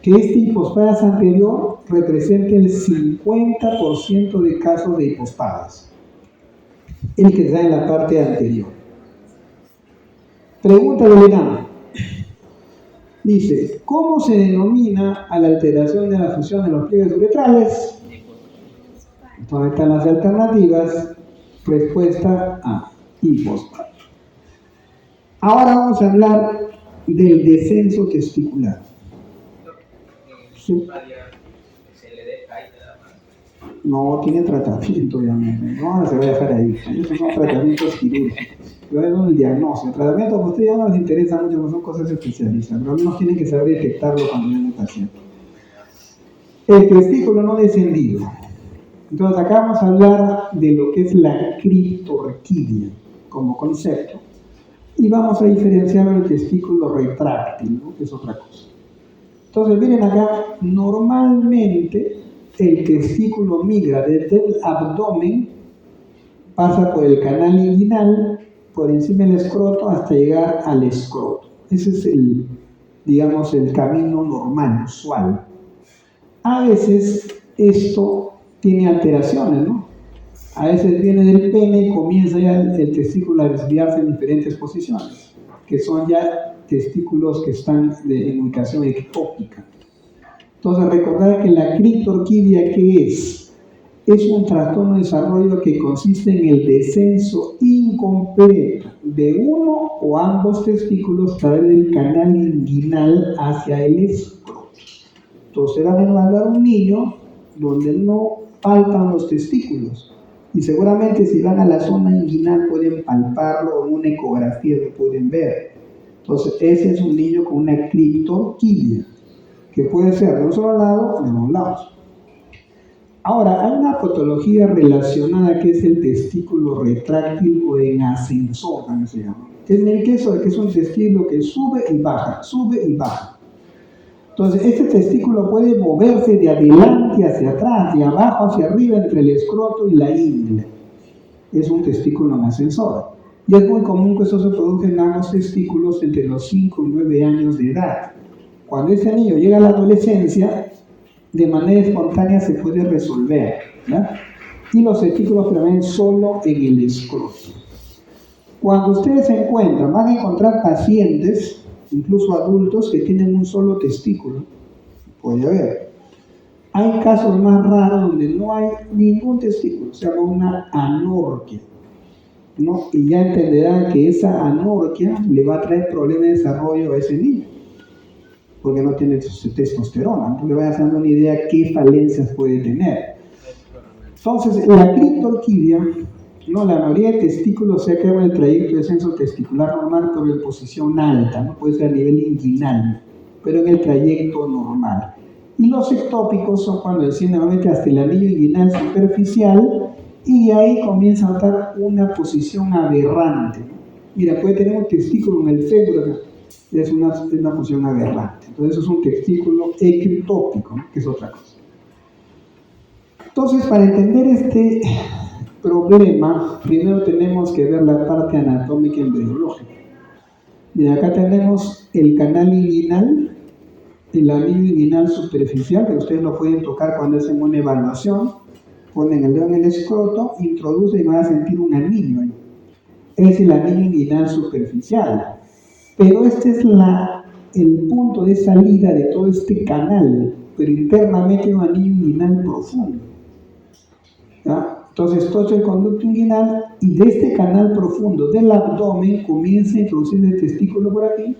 [SPEAKER 1] que este hipospadias anterior representa el 50% de casos de hipospadias, el que está en la parte anterior. Pregunta de Elena. Dice, ¿cómo se denomina a la alteración de la función de los pliegues uretrales? Entonces están las alternativas. Respuesta A, hipospadia. Ahora vamos a hablar del descenso testicular. Sí. No tiene tratamiento, obviamente. No se va a dejar ahí. Esos son tratamientos quirúrgicos. Luego el diagnóstico. El tratamiento que a ustedes ya no les interesa mucho, no son cosas especialistas, pero al menos tienen que saber detectarlo cuando viene el paciente. El testículo no descendido. Entonces acá vamos a hablar de lo que es la criptorquidia como concepto y vamos a diferenciar el testículo retráctil, ¿no? Que es otra cosa. Entonces miren acá, normalmente el testículo migra desde el abdomen, pasa por el canal inguinal, por encima del escroto hasta llegar al escroto. Ese es digamos, el camino normal, usual. A veces esto tiene alteraciones, ¿no? A veces viene del pene y comienza ya el testículo a desviarse en diferentes posiciones, que son ya testículos que están en ubicación ectópica. Entonces, recordar que la criptorquidia, ¿qué es? Es un trastorno de desarrollo que consiste en el descenso incompleto de uno o ambos testículos a través del canal inguinal hacia el escroto. Entonces, van a evaluar un niño donde no palpan los testículos. Y seguramente si van a la zona inguinal pueden palparlo, o en una ecografía lo pueden ver. Entonces, ese es un niño con una criptorquidia, que puede ser de un solo lado o de dos lados. Ahora, hay una patología relacionada que es el testículo retráctil o en ascensor, también se llama. En el caso de que es un testículo que sube y baja, sube y baja. Entonces, este testículo puede moverse de adelante hacia atrás, de abajo hacia arriba, entre el escroto y la ingle. Es un testículo en ascensor. Y es muy común que esto se produzca en ambos testículos entre los 5 y 9 años de edad. Cuando ese niño llega a la adolescencia, de manera espontánea se puede resolver, ¿ya? Y los testículos permanecen solo en el escroto. Cuando ustedes se encuentran, van a encontrar pacientes, incluso adultos, que tienen un solo testículo. Puede haber. Hay casos más raros donde no hay ningún testículo, se llama una anorquia, ¿no? Y ya entenderán que esa anorquia le va a traer problemas de desarrollo a ese niño, porque no tiene testosterona. Entonces le voy haciendo una idea qué falencias puede tener. Entonces, la criptorquidia, no, la mayoría de testículos se acaba en el trayecto de descenso testicular normal, pero en posición alta, no puede ser a nivel inguinal, pero en el trayecto normal. Y los ectópicos son cuando descienden nuevamente hasta el anillo inguinal superficial y ahí comienza a notar una posición aberrante. Mira, puede tener un testículo en el fémur, es una posición aberrante. Entonces, eso es un testículo ectópico, ¿no? Que es otra cosa. Entonces, para entender este problema, primero tenemos que ver la parte anatómica embriológica. Mira, acá tenemos el canal inguinal, el anillo inguinal superficial, que ustedes lo pueden tocar cuando hacen una evaluación. Ponen el dedo en el escroto, introducen y van a sentir un anillo ahí. Es el anillo inguinal superficial. Pero esta es el punto de salida de todo este canal, pero internamente un anillo inguinal profundo. ¿Ya? Entonces, todo el conducto inguinal y de este canal profundo del abdomen comienza a introducir el testículo por aquí,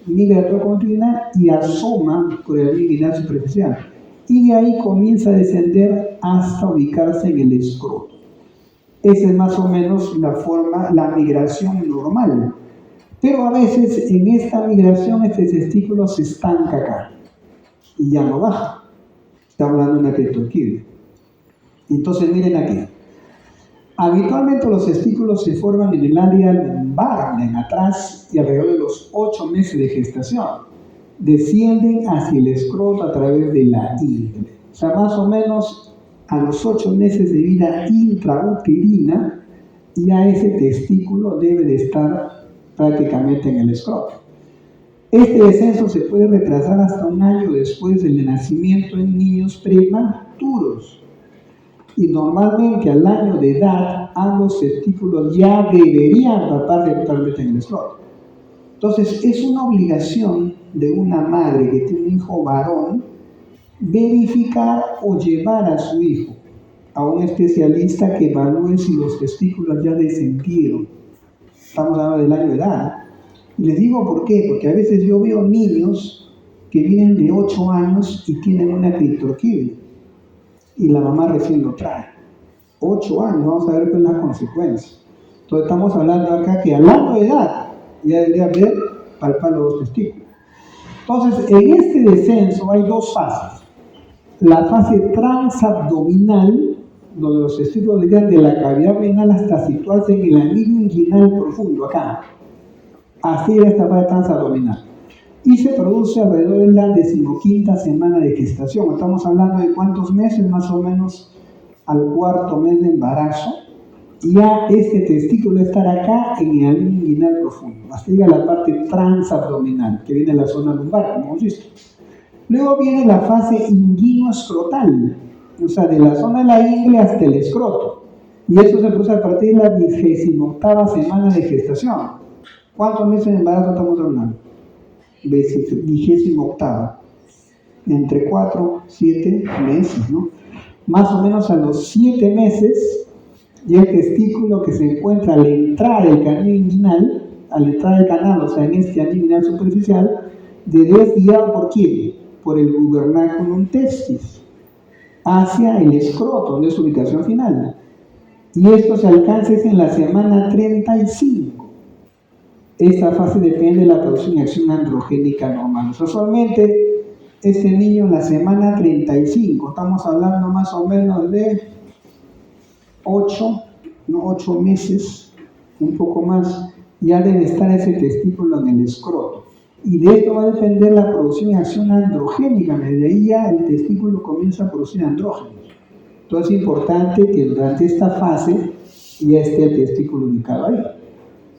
[SPEAKER 1] migra todo el conducto inguinal y asoma por el anillo inguinal superficial. Y de ahí comienza a descender hasta ubicarse en el escroto. Esa es más o menos la forma, la migración normal. Pero a veces en esta migración este testículo se estanca acá y ya no baja. Está hablando de una criptorquídea. Entonces miren aquí. Habitualmente los testículos se forman en el área lumbar, en atrás y alrededor de los 8 meses de gestación. Descienden hacia el escroto a través de la ingle. O sea, más o menos a los 8 meses de vida intrauterina, ya ese testículo debe de estar prácticamente en el escroto. Este descenso se puede retrasar hasta 1 año después del nacimiento en niños prematuros. Y normalmente al año de edad, ambos testículos ya deberían tratarse totalmente en el escroto. Entonces, es una obligación de una madre que tiene un hijo varón verificar o llevar a su hijo a un especialista que evalúe si los testículos ya descendieron. Estamos hablando del año de edad. Y les digo por qué, porque a veces yo veo niños que vienen de 8 años y tienen una criptorquídea y la mamá recién lo trae. 8 años, vamos a ver cuál es la consecuencia. Entonces estamos hablando acá que al año de edad ya debería haber palpado los 2 testículos. Entonces, en este descenso hay 2 fases. La fase transabdominal, donde los testículos llegan de la cavidad abdominal hasta situarse en el anillo inguinal profundo, acá. Así es esta fase transabdominal. Y se produce alrededor de la 15ª semana de gestación. Estamos hablando de cuántos meses, más o menos al 4.º mes de embarazo. Ya este testículo estará acá en el anillo inguinal profundo. Hasta llega la parte transabdominal, que viene de la zona lumbar, como hemos visto. Luego viene la fase inguino-escrotal, o sea, de la zona de la ingle hasta el escroto. Y eso se produce a partir de la 28ª semana de gestación. ¿Cuántos meses de embarazo estamos hablando? 28ª. Entre 4 y 7 meses, ¿no? Más o menos a los 7 meses, ya el testículo que se encuentra a la entrada del canal inguinal, a la entrada del canal, o sea, en este anillo inguinal superficial, debe ser guiado por quién? Por el gubernaculum testis, hacia el escroto, donde es su ubicación final. Y esto se alcanza en la semana 35. Esta fase depende de la producción y acción androgénica normal. Usualmente, este niño en la semana 35, estamos hablando más o menos de 8 meses, un poco más, ya debe estar ese testículo en el escroto. Y de esto va a depender la producción y acción androgénica. Desde ahí ya el testículo comienza a producir andrógenos. Entonces es importante que durante esta fase ya esté el testículo ubicado ahí.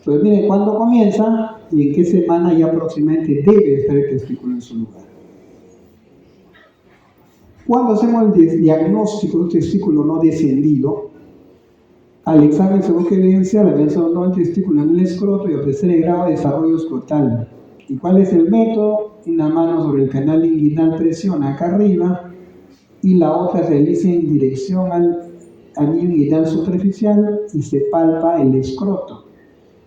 [SPEAKER 1] Entonces miren cuándo comienza y en qué semana ya aproximadamente debe estar el testículo en su lugar. Cuando hacemos el diagnóstico de un testículo no descendido, al examen se busca evidencia la evidencia de un testículo en el escroto y ofrecer el grado de desarrollo escrotal. ¿Y cuál es el método? Una mano sobre el canal inguinal presiona acá arriba y la otra se realiza en dirección al anillo inguinal superficial y se palpa el escroto.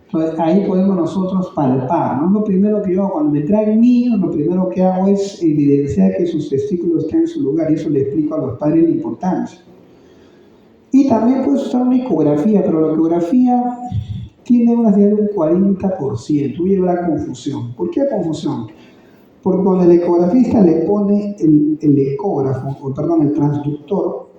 [SPEAKER 1] Entonces ahí podemos nosotros palpar, ¿no? Lo primero que yo hago cuando me traen niños, lo primero que hago es evidenciar que sus testículos están en su lugar y eso le explico a los padres la importancia. Y también puedes usar una ecografía, pero la ecografía tiene una señal de un 40%, y habrá confusión. ¿Por qué confusión? Porque cuando el ecografista le pone el ecógrafo, el transductor,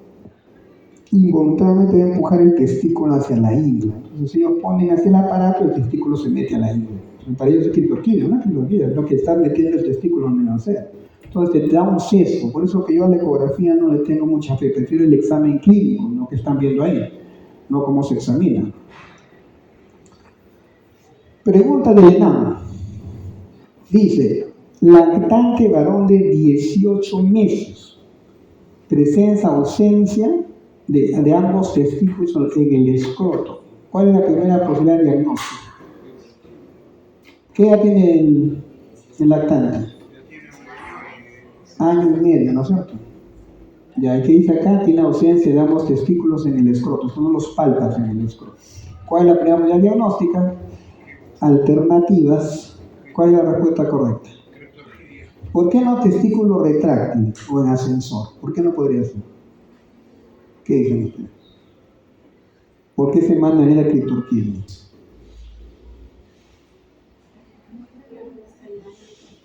[SPEAKER 1] involuntariamente debe empujar el testículo hacia la ingle. Entonces, si ellos ponen hacia el aparato, el testículo se mete a la ingle. Para ellos es criptorquídea, ¿no? Criptorquídea es lo que está metiendo el testículo en el ser. Entonces, te da un sesgo. Por eso que yo a la ecografía no le tengo mucha fe. Prefiero el examen clínico, lo que están viendo ahí, no cómo se examina. Pregunta del ENAM. Dice, lactante varón de 18 meses, presencia, ausencia de ambos testículos en el escroto. ¿Cuál es la primera posibilidad de diagnóstico? ¿Qué edad tiene El lactante. Año y medio, ¿no es cierto? Ya, ¿qué dice acá? Tiene ausencia de ambos testículos en el escroto, son los palpas en el escroto. ¿Cuál es la primera diagnóstica? Alternativas. ¿Cuál es la respuesta correcta? ¿Por qué no testículo retráctil o en ascensor? ¿Por qué no podría ser? ¿Qué dicen ustedes? ¿Por qué se manda en la clitorquía?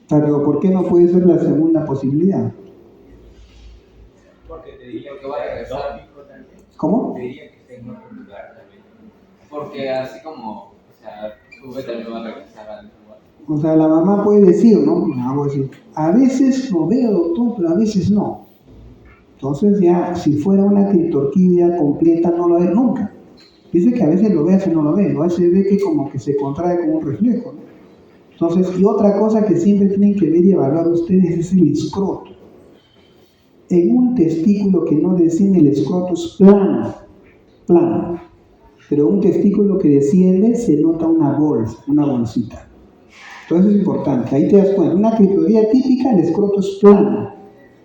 [SPEAKER 1] Pero ¿por qué no puede ser la segunda posibilidad?
[SPEAKER 2] Porque te diría que va a regresar.
[SPEAKER 1] ¿Cómo?
[SPEAKER 2] Te diría que esté en otro lugar también.
[SPEAKER 3] Porque así como, o sea, su bebé también va a regresar al lugar.
[SPEAKER 1] O sea, la mamá puede decir, ¿no? Vamos a decir, a veces lo veo, doctor, pero a veces no. Entonces ya, si fuera una clitorquidia completa, no lo ve nunca. Dice que a veces lo ve, a veces no lo ve. A veces ve que como que se contrae como un reflejo, ¿no? Entonces, y otra cosa que siempre tienen que ver y evaluar ustedes es el escroto. En un testículo que no desciende, el escroto es plano, plano. Pero un testículo que desciende se nota una bolsa, una bolsita. Entonces es importante, ahí te das cuenta. Una clitoridea típica, el escroto es plano.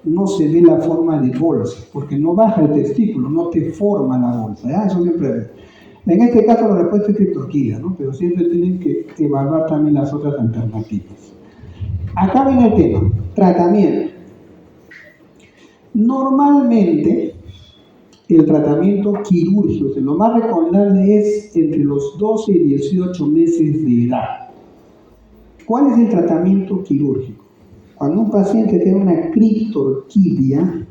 [SPEAKER 1] No se ve la forma de bolsa, porque no baja el testículo, no te forma la bolsa. ¿Ya? Eso siempre ve. En este caso la respuesta es clitorquía, ¿no? Pero siempre tienen que evaluar también las otras alternativas. Acá viene el tema, tratamiento. Normalmente, el tratamiento quirúrgico, lo más recomendable es entre los 12 y 18 meses de edad. ¿Cuál es el tratamiento quirúrgico? Cuando un paciente tiene una clitorquidia,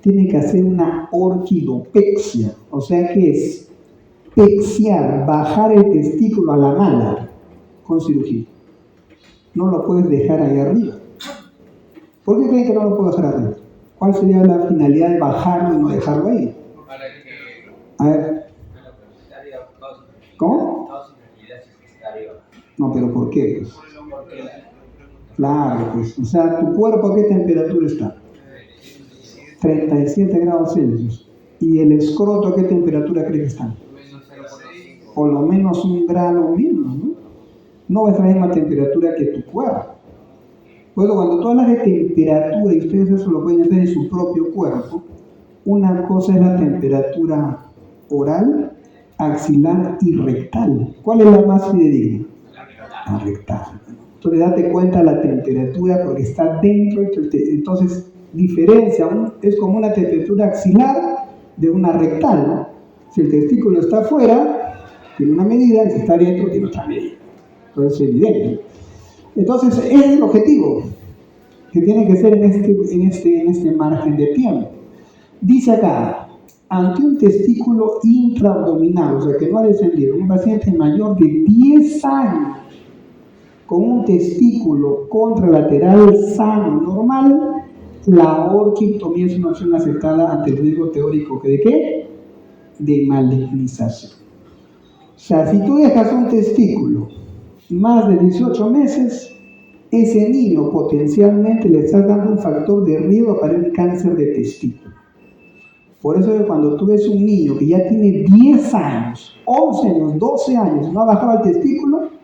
[SPEAKER 1] tiene que hacer una orquidopexia, o sea que es pexiar, bajar el testículo a la mala con cirugía. No lo puedes dejar ahí arriba. ¿Por qué creen que no lo puedo dejar arriba? ¿Cuál sería la finalidad de bajarlo y no dejarlo ahí?
[SPEAKER 2] Para que.
[SPEAKER 1] A ver, ¿cómo? No, pero ¿por qué? Pues? Claro, pues, o sea, ¿tu cuerpo a qué temperatura está? 37 grados Celsius. ¿Y el escroto a qué temperatura cree que está? Por lo menos un grado menos, ¿no? No es la misma temperatura que tu cuerpo. Bueno, cuando tú hablas de temperatura, y ustedes eso lo pueden hacer en su propio cuerpo, una cosa es la temperatura oral, axilar y rectal. ¿Cuál es la más fidedigna? La rectal. Entonces date cuenta la temperatura porque está dentro, entonces diferencia, es como una temperatura axilar de una rectal, ¿no? Si el testículo está afuera, tiene una medida, y si está dentro, tiene otra medida. Entonces es evidente. Entonces ese es el objetivo que tiene que ser en este margen de tiempo. Dice acá, ante un testículo intraabdominal, o sea que no ha descendido, un paciente mayor de 10 años con un testículo contralateral sano, normal, la orquiectomía es una opción aceptada ante el riesgo teórico ¿de qué? De malignización. O sea, si tú dejas un testículo más de 18 meses, ese niño potencialmente le estás dando un factor de riesgo para un cáncer de testículo. Por eso cuando tú ves un niño que ya tiene 10 años, 11 años, 12 años, no ha bajado el testículo,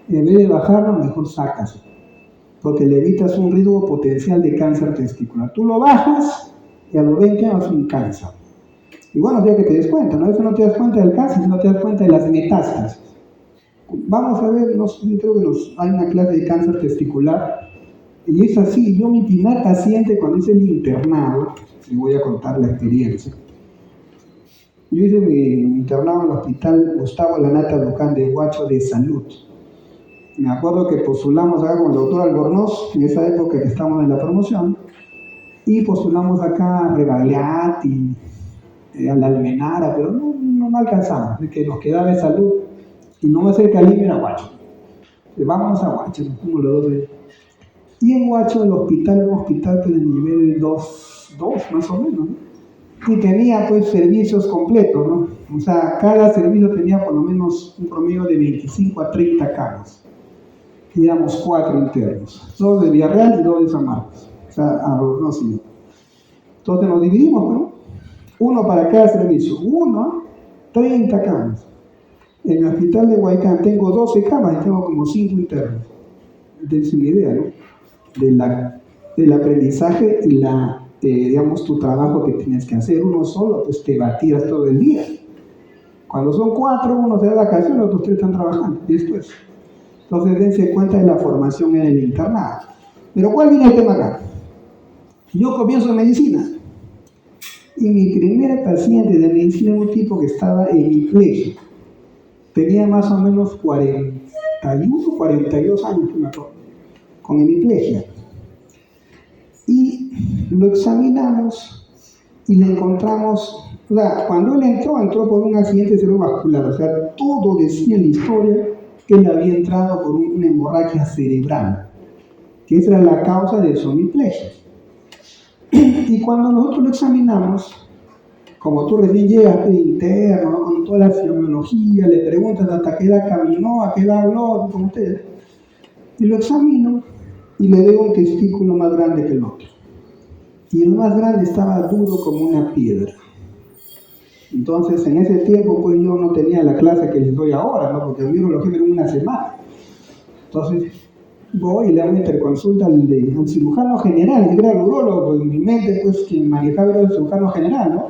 [SPEAKER 1] en vez de bajarlo, mejor sácase, porque le evitas un riesgo potencial de cáncer testicular. Tú lo bajas y a los 20 años es un cáncer. Y bueno, ya que te des cuenta, ¿no? A veces no te das cuenta del cáncer, sino te das cuenta de las metástasis. Vamos a ver, creo que hay una clase de cáncer testicular, y es así. Yo mi primer paciente, cuando hice el internado, y voy a contar la experiencia, yo hice mi internado en el hospital Gustavo Lanata Luján de Huacho de Salud. Me acuerdo que postulamos acá con el doctor Albornoz, en esa época que estábamos en la promoción, y postulamos acá a Rebagliati, a la Almenara, pero no alcanzamos, así que nos quedaba de Salud, y no me acerca al era Huacho. Vamos a Huacho, nos fuimos los dos. Y en Huacho el hospital, un hospital de nivel 2 más o menos, ¿no? Y tenía pues servicios completos, ¿no? O sea, cada servicio tenía por lo menos un promedio de 25 a 30 camas. Y éramos 4 internos, 2 de Villarreal y 2 de San Marcos. O sea, no, sí. Entonces nos dividimos, ¿no? Uno para cada servicio, 30 camas. En el hospital de Huaycán tengo 12 camas y tengo como 5 internos. Dense una idea, ¿no? del aprendizaje y digamos, tu trabajo que tienes que hacer. Uno solo, pues te batías todo el día. Cuando son 4, uno se da vacaciones, otros 3 están trabajando. Listo es. Entonces, dense cuenta de la formación en el internado. Pero ¿cuál viene el tema acá? Yo comienzo medicina. Y mi primer paciente de medicina era un tipo que estaba hemipléjico. Tenía más o menos 41, 42 años, me acuerdo, con hemiplegia. Y lo examinamos y le encontramos, o sea, cuando él entró por un accidente cerebrovascular. O sea, todo decía en la historia que él había entrado por una hemorragia cerebral, que esa era la causa de su hemiplegia. Y cuando nosotros lo examinamos, como tú recién llegaste interno, ¿no? Con toda la fisiología, le preguntas hasta qué edad caminó, a qué edad habló, como ustedes, y lo examino y le veo un testículo más grande que el otro. Y el más grande estaba duro como una piedra. Entonces, en ese tiempo, pues yo no tenía la clase que les doy ahora, ¿no? Porque el neurología era una semana. Entonces, voy y le hago una interconsulta al cirujano general, que era el urólogo, pues en mi mente, pues quien manejaba era el cirujano general, ¿no?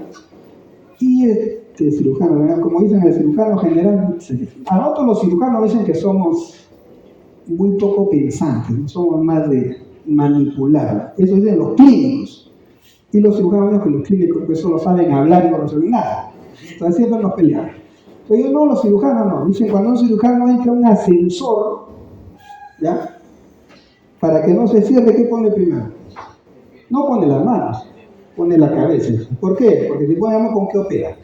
[SPEAKER 1] Y este cirujano, ¿verdad? Como dicen el cirujano general, a nosotros los cirujanos dicen que somos muy poco pensantes, no somos más de manipular. Eso dicen los clínicos. Y los cirujanos dicen que los clínicos pues solo saben hablar y no resuelven nada. Entonces siempre nos peleamos. Pero yo no, los cirujanos no. Dicen cuando un cirujano entra un ascensor, ¿ya? Para que no se cierre, ¿qué pone primero? No pone las manos, pone la cabeza. ¿Por qué? Porque si ponemos con qué opera.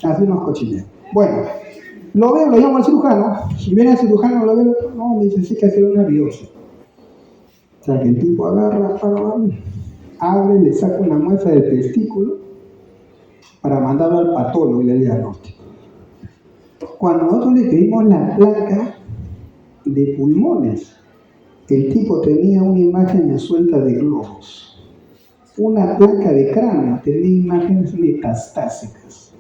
[SPEAKER 1] Así unos cochineros. Bueno, lo veo, lo llamo al cirujano. Si viene el cirujano, lo veo, no, me dice, sí que hacer una biopsia. O sea, que el tipo agarra, abre, le saca una muestra del testículo para mandarlo al patólogo y le diagnóstico. Cuando nosotros le pedimos la placa de pulmones, el tipo tenía una imagen suelta de globos. Una placa de cráneo tenía imágenes metastásicas.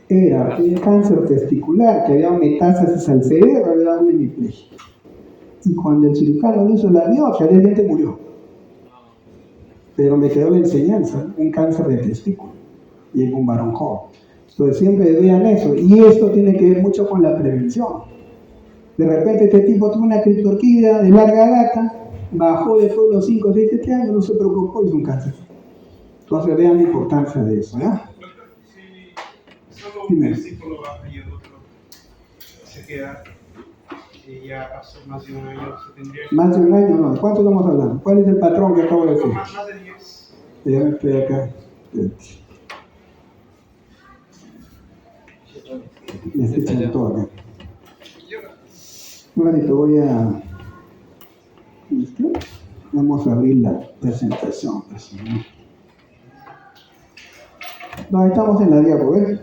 [SPEAKER 1] Era un cáncer testicular que había metástasis al cerebro, había dado una hemiplegia. Y cuando el cirujano le hizo la biopsia, el gente murió. Pero me quedó la enseñanza, un cáncer de testículo. Y en un varón joven. Entonces siempre vean eso. Y esto tiene que ver mucho con la prevención. De repente este tipo tuvo una criptorquídea de larga data, bajó después de los 5, 6, 7 años, no se preocupó, hizo un cáncer. Entonces vean la importancia de eso, ¿ya?
[SPEAKER 4] Si solo un versículo baja y el otro se queda, y ya pasó más de un año, se tendría que...
[SPEAKER 1] Más de un año, no. ¿Cuánto estamos hablando? ¿Cuál es el patrón que acabo de decir?
[SPEAKER 4] Más de 10.
[SPEAKER 1] Ya me estoy acá. Me estoy echando todo acá. Un ratito voy a... ¿Listo? Vamos a abrir la presentación. No, estamos en la diapo, ¿ves?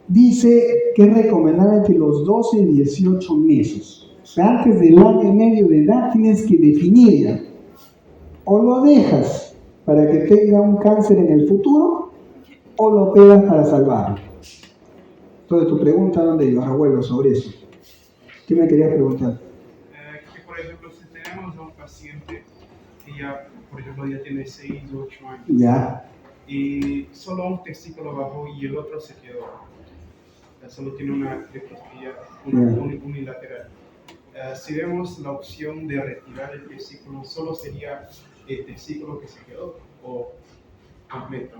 [SPEAKER 1] Dice que es recomendable entre los 12 y 18 meses. O sea, antes del año y medio de edad tienes que definir ya. O lo dejas para que tenga un cáncer en el futuro, o lo pegas para salvarlo. Entonces tu pregunta, ¿dónde iba, abuelo, sobre eso? ¿Qué me querías preguntar?
[SPEAKER 4] Que por ejemplo, si tenemos a un paciente que ya, por ejemplo, ya tiene 6 o 8 años.
[SPEAKER 1] Ya.
[SPEAKER 4] Y solo un testículo bajó y el otro se quedó. O sea, solo tiene una criptorquídea unilateral. Si vemos la opción de retirar el testículo, solo sería el testículo que se quedó o completo.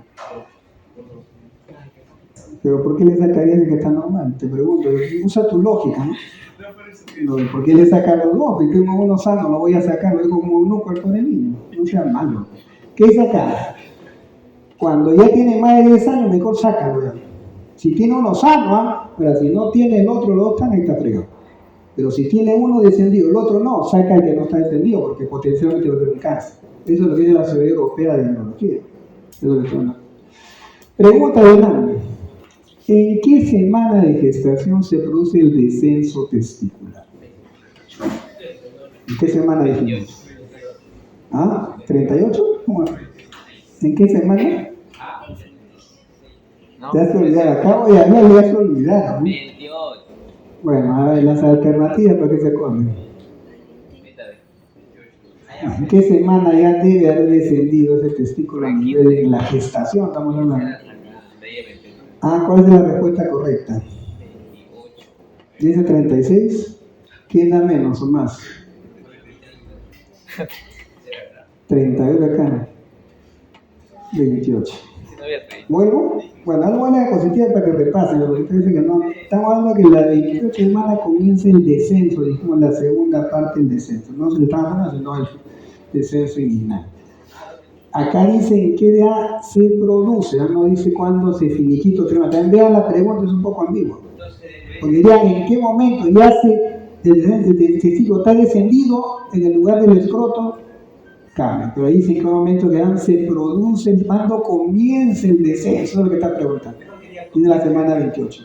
[SPEAKER 1] Pero ¿por qué le sacarías el que está normal? Te pregunto, usa tu lógica, ¿no? No, ¿por qué le saca los dos? Porque uno sano lo voy a sacar, lo dejo como un cuerpo de niño. No sea malo. ¿Qué sacar? Cuando ya tiene más de 10 años, mejor sácalo ya. Si tiene uno sano, pero si no tiene el otro, los dos están ahí, está fregado. Pero si tiene uno descendido, el otro no, saca el que no está descendido, porque potencialmente va a tener un cáncer. Eso es lo que dice la Sociedad Europea de Neurología. Eso es lo que son. Pregunta de Nando. ¿En qué semana de gestación se produce el descenso testicular? ¿En qué semana dijimos? ¿Ah? ¿38? ¿En qué semana? Ya se olvidaron. Acabo de hablar, ya se olvidaron.
[SPEAKER 3] 28.
[SPEAKER 1] Bueno, a ver, las alternativas para que se comen. ¿En qué semana ya debe haber descendido ese testículo a nivel de la gestación? Estamos hablando. ¿Cuál es la respuesta correcta? Dice 36. ¿Quién da menos o más? 38 acá. 28. ¿Vuelvo? Bueno, algo buena diapositiva para que repasen, porque parece que no. Estamos hablando que la 28 semana comienza el descenso, dijimos la segunda parte del descenso. No se le está hablando, sino el descenso inguinal. Acá dice en qué edad se produce, no dice cuándo se finiquita o termina. También vean la pregunta, es un poco ambigua. Porque dirían en qué momento ya el testículo está descendido en el lugar del escroto, cambia. Pero ahí dice en qué momento que se produce, cuando comienza el descenso, eso es lo que está preguntando. Dice la semana 28.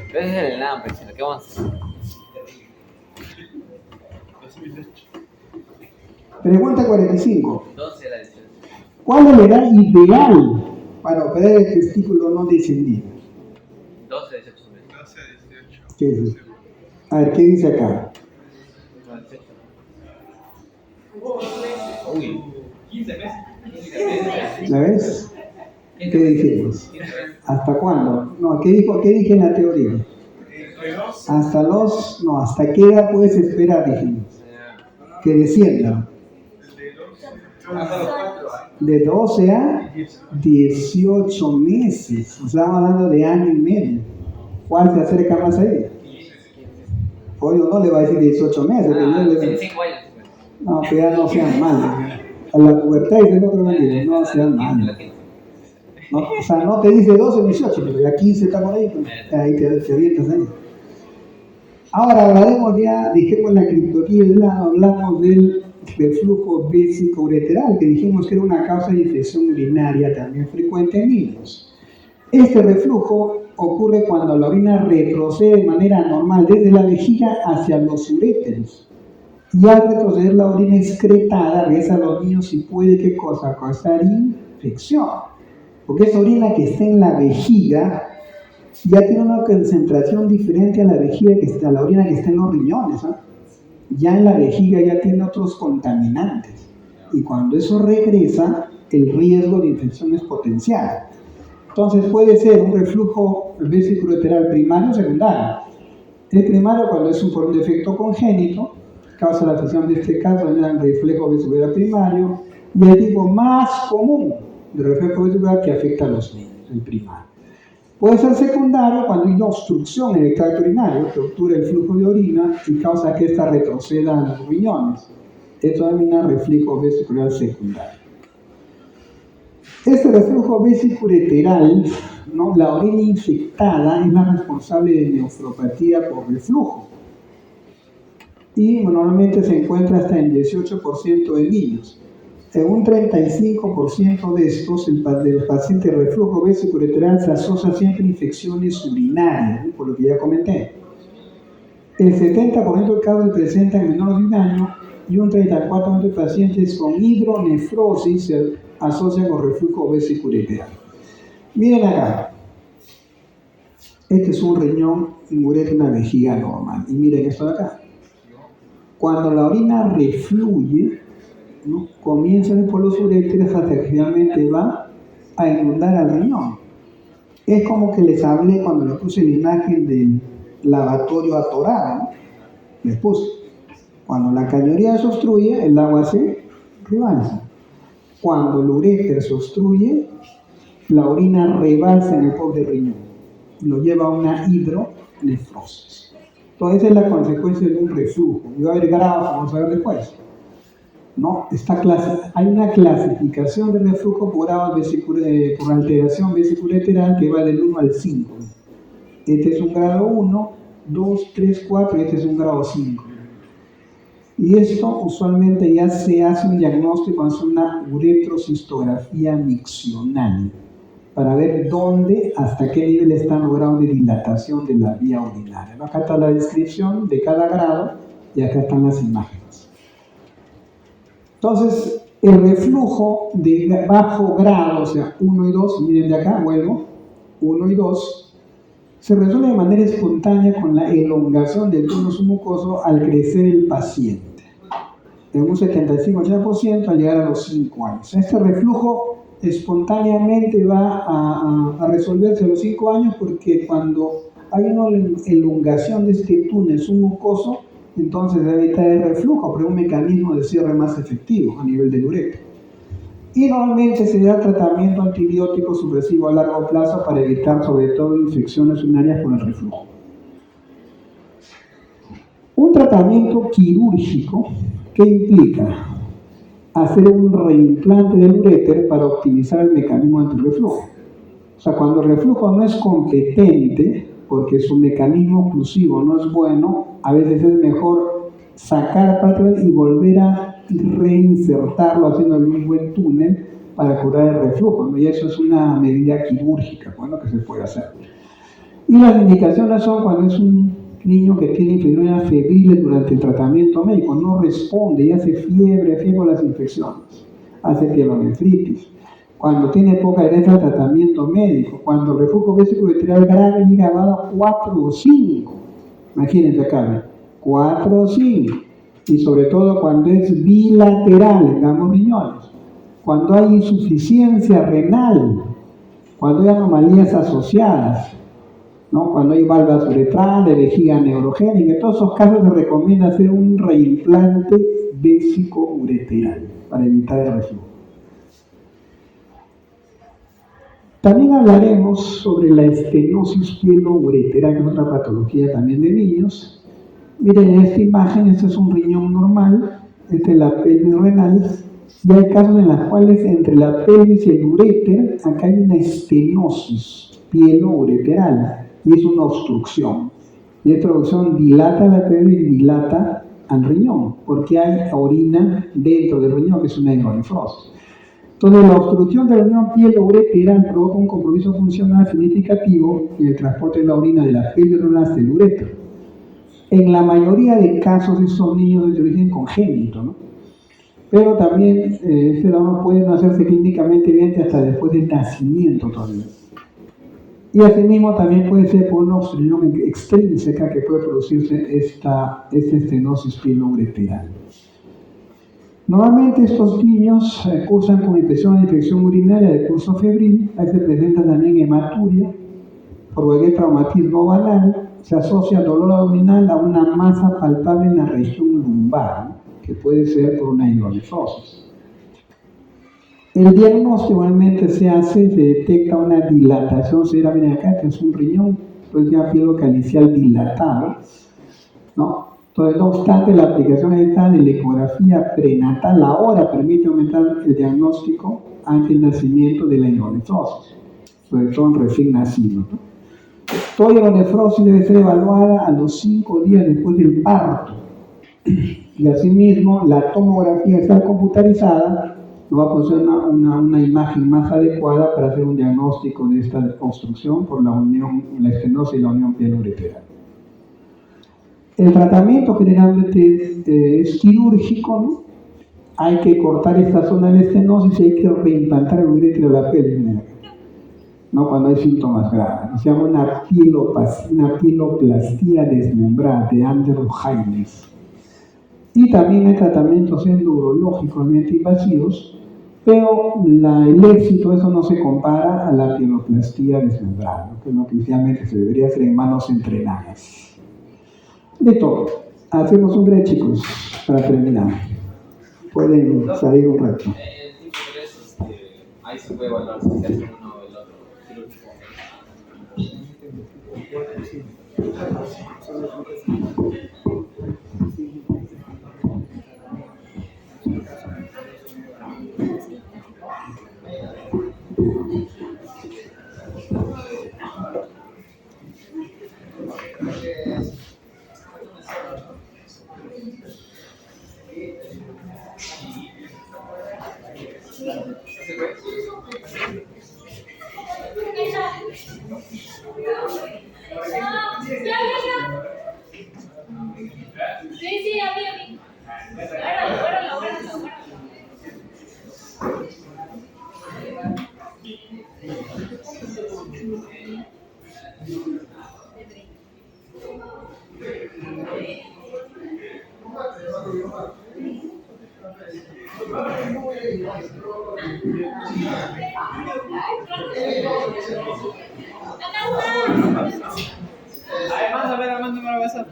[SPEAKER 3] Ese es el NAM, ¿qué vamos a hacer?
[SPEAKER 1] Pregunta 45.
[SPEAKER 3] 12 de la 18.
[SPEAKER 1] ¿Cuál es la edad ideal para operar el testículo no descendido?
[SPEAKER 3] 12 de 18 meses.
[SPEAKER 4] 12 a 18.
[SPEAKER 1] ¿Qué es? A ver, ¿qué dice acá?
[SPEAKER 3] Uy.
[SPEAKER 2] 15 meses.
[SPEAKER 1] ¿La ves? ¿Qué dijimos? ¿Hasta cuándo? No, ¿qué dije en la teoría? ¿Hasta qué edad puedes esperar, dijimos? Que descienda. De 12 a 18 meses. Estamos hablando de año y medio. ¿Cuál se acerca más ahí? Hoy no le va a decir 18 meses.
[SPEAKER 3] 5 años.
[SPEAKER 1] No, que ya no sean malos. A la pubertad dice otro manera, no sean malos. No, o sea, no te dice 12 o 18, pero ya 15 está por ahí, pues, ahí te avientas ahí. Ahora hablaremos ya, dijimos la criptología del lado, hablamos del reflujo vesicoureteral, que dijimos que era una causa de infección urinaria también frecuente en niños. Este reflujo ocurre cuando la orina retrocede de manera normal desde la vejiga hacia los uréteros. Y al retroceder la orina excretada, regresa a los niños y puede, ¿qué cosa? Causar infección. Porque esa orina que está en la vejiga ya tiene una concentración diferente a la vejiga a la orina que está en los riñones. Ya en la vejiga ya tiene otros contaminantes. Y cuando eso regresa, el riesgo de infección es potencial. Entonces puede ser un reflujo vesicoureteral primario o secundario. El primario, cuando es por un defecto congénito, causa la afección de este caso, el reflejo vesicoureteral primario, y el tipo más común de reflejo vesicoureteral que afecta a los niños, el primario. Puede ser secundario cuando hay una obstrucción en el tracto urinario que obtura el flujo de orina y causa que ésta retroceda a los riñones. Esto denomina reflujo vesicoureteral secundario. Este reflujo vesicoureteral, ¿no? La orina infectada es la responsable de nefropatía por reflujo. Y normalmente se encuentra hasta en 18% de niños. En un 35% de estos, del paciente reflujo vesicoureteral se asocia siempre a infecciones urinarias, ¿no? Por lo que ya comenté. El 70% de casos se presentan en menores de un año y un 34% de pacientes con hidronefrosis se asocian con reflujo vesicoureteral. Miren acá. Este es un riñón y uretra, una vejiga normal. Y miren esto de acá. Cuando la orina refluye, ¿no? Comienza por los uréteres hasta que finalmente va a inundar al riñón. Es como que les hablé cuando les puse la imagen del lavatorio atorado, ¿no? Les puse. Cuando la cañería se obstruye, el agua se rebalsa. Cuando el uréter se obstruye, la orina rebalsa en el pobre riñón. Lo lleva a una hidronefrosis. Entonces, esa es la consecuencia de un reflujo. Y va a haber grados, vamos a ver después. ¿No? Hay una clasificación de reflujo por grados por alteración vesicoureteral que va del 1 al 5. Este es un grado 1, 2, 3, 4, y este es un grado 5. Y esto usualmente ya se hace un diagnóstico, hace una uretrocistografía miccional para ver dónde, hasta qué nivel están los grados de dilatación de la vía urinaria. Acá está la descripción de cada grado y acá están las imágenes. Entonces, el reflujo de bajo grado, o sea, 1 y 2, miren de acá, vuelvo, 1 y 2, Se resuelve de manera espontánea con la elongación del tonus mucoso al crecer el paciente, en un 75-80% al llegar a los 5 años. Este reflujo espontáneamente va a resolverse a los 5 años porque cuando hay una elongación de este túnel submucoso, entonces debe evitar el reflujo, pero es un mecanismo de cierre más efectivo a nivel del uretra. Y normalmente se da tratamiento antibiótico supresivo a largo plazo para evitar sobre todo infecciones urinarias por el reflujo. Un tratamiento quirúrgico que implica hacer un reimplante del uréter para optimizar el mecanismo antirreflujo. O sea, cuando el reflujo no es competente, porque su mecanismo oclusivo no es bueno, a veces es mejor sacar parte y volver a reinsertarlo haciéndole un buen túnel para curar el reflujo, ¿no? Y eso es una medida quirúrgica, bueno, que se puede hacer. Y las indicaciones son cuando es un niño que tiene infecciones febriles durante el tratamiento médico, no responde y hace fiebre a las infecciones, hace pielonefritis. Cuando tiene poca adherencia al tratamiento médico, cuando el reflujo vesículo-uretral grave llega a 4 o 5, imagínense acá, 4 o 5, y sobre todo cuando es bilateral en ambos riñones, cuando hay insuficiencia renal, cuando hay anomalías asociadas, ¿no? Cuando hay válvulas uretrales, vejiga neurogénica, en todos esos casos se recomienda hacer un reimplante vesículo-uretral para evitar el reflujo. También hablaremos sobre la estenosis pielo-ureteral, que es otra patología también de niños. Miren, en esta imagen, este es un riñón normal, esta es la pelvis renal, y hay casos en los cuales entre la pelvis y el uréter, acá hay una estenosis pielo-ureteral, y es una obstrucción. Y esta obstrucción dilata la pelvis y dilata al riñón, porque hay orina dentro del riñón, que es una hidronefrosis. Entonces, la obstrucción de la unión pielo-ureteral provoca un compromiso funcional significativo en el transporte de la orina de la pelvis renal hasta el uréter. En la mayoría de casos, estos niños es de origen congénito, ¿no? Pero también este fenómeno puede no hacerse clínicamente evidente hasta después del nacimiento todavía. Y asimismo también puede ser por una obstrucción extrínseca que puede producirse esta estenosis pielo-ureteral. Normalmente estos niños cursan con infección urinaria de curso febril, ahí se presenta también hematuria, por cualquier traumatismo banal, se asocia dolor abdominal a una masa palpable en la región lumbar, ¿no? Que puede ser por una hidronefrosis. El diagnóstico igualmente se detecta una dilatación severa, miren acá, que es un riñón, pues ya pielo calicial dilatado, ¿no? Entonces, no obstante, la aplicación esta de la ecografía prenatal ahora permite aumentar el diagnóstico ante el nacimiento de la hidronefrosis, sobre todo en recién nacidos, ¿no? Toda hidronefrosis debe ser evaluada a los 5 días después del parto. Y asimismo, la tomografía está computarizada, nos va a proporcionar una imagen más adecuada para hacer un diagnóstico de esta obstrucción por la estenosis y la unión pielo-ureteral. El tratamiento generalmente es quirúrgico, ¿no? Hay que cortar esta zona de la estenosis y hay que reimplantar el uréter de la pelvis, ¿no? Cuando hay síntomas graves. Se llama una pieloplastia desmembrada de Andrew Haynes. Y también hay tratamientos endourológicos invasivos, pero el éxito de eso no se compara a la pieloplastia desmembrada, ¿no? Que es lo que inicialmente se debería hacer en manos entrenadas. De todo. Hacemos un break, chicos, para terminar. Pueden salir un rato.
[SPEAKER 3] El tipo 3, ahí se puede evaluar si se hace uno o el otro quirúrgico.
[SPEAKER 5] Sí, a mí. Bueno. ¿Cuándo me lo vas a...?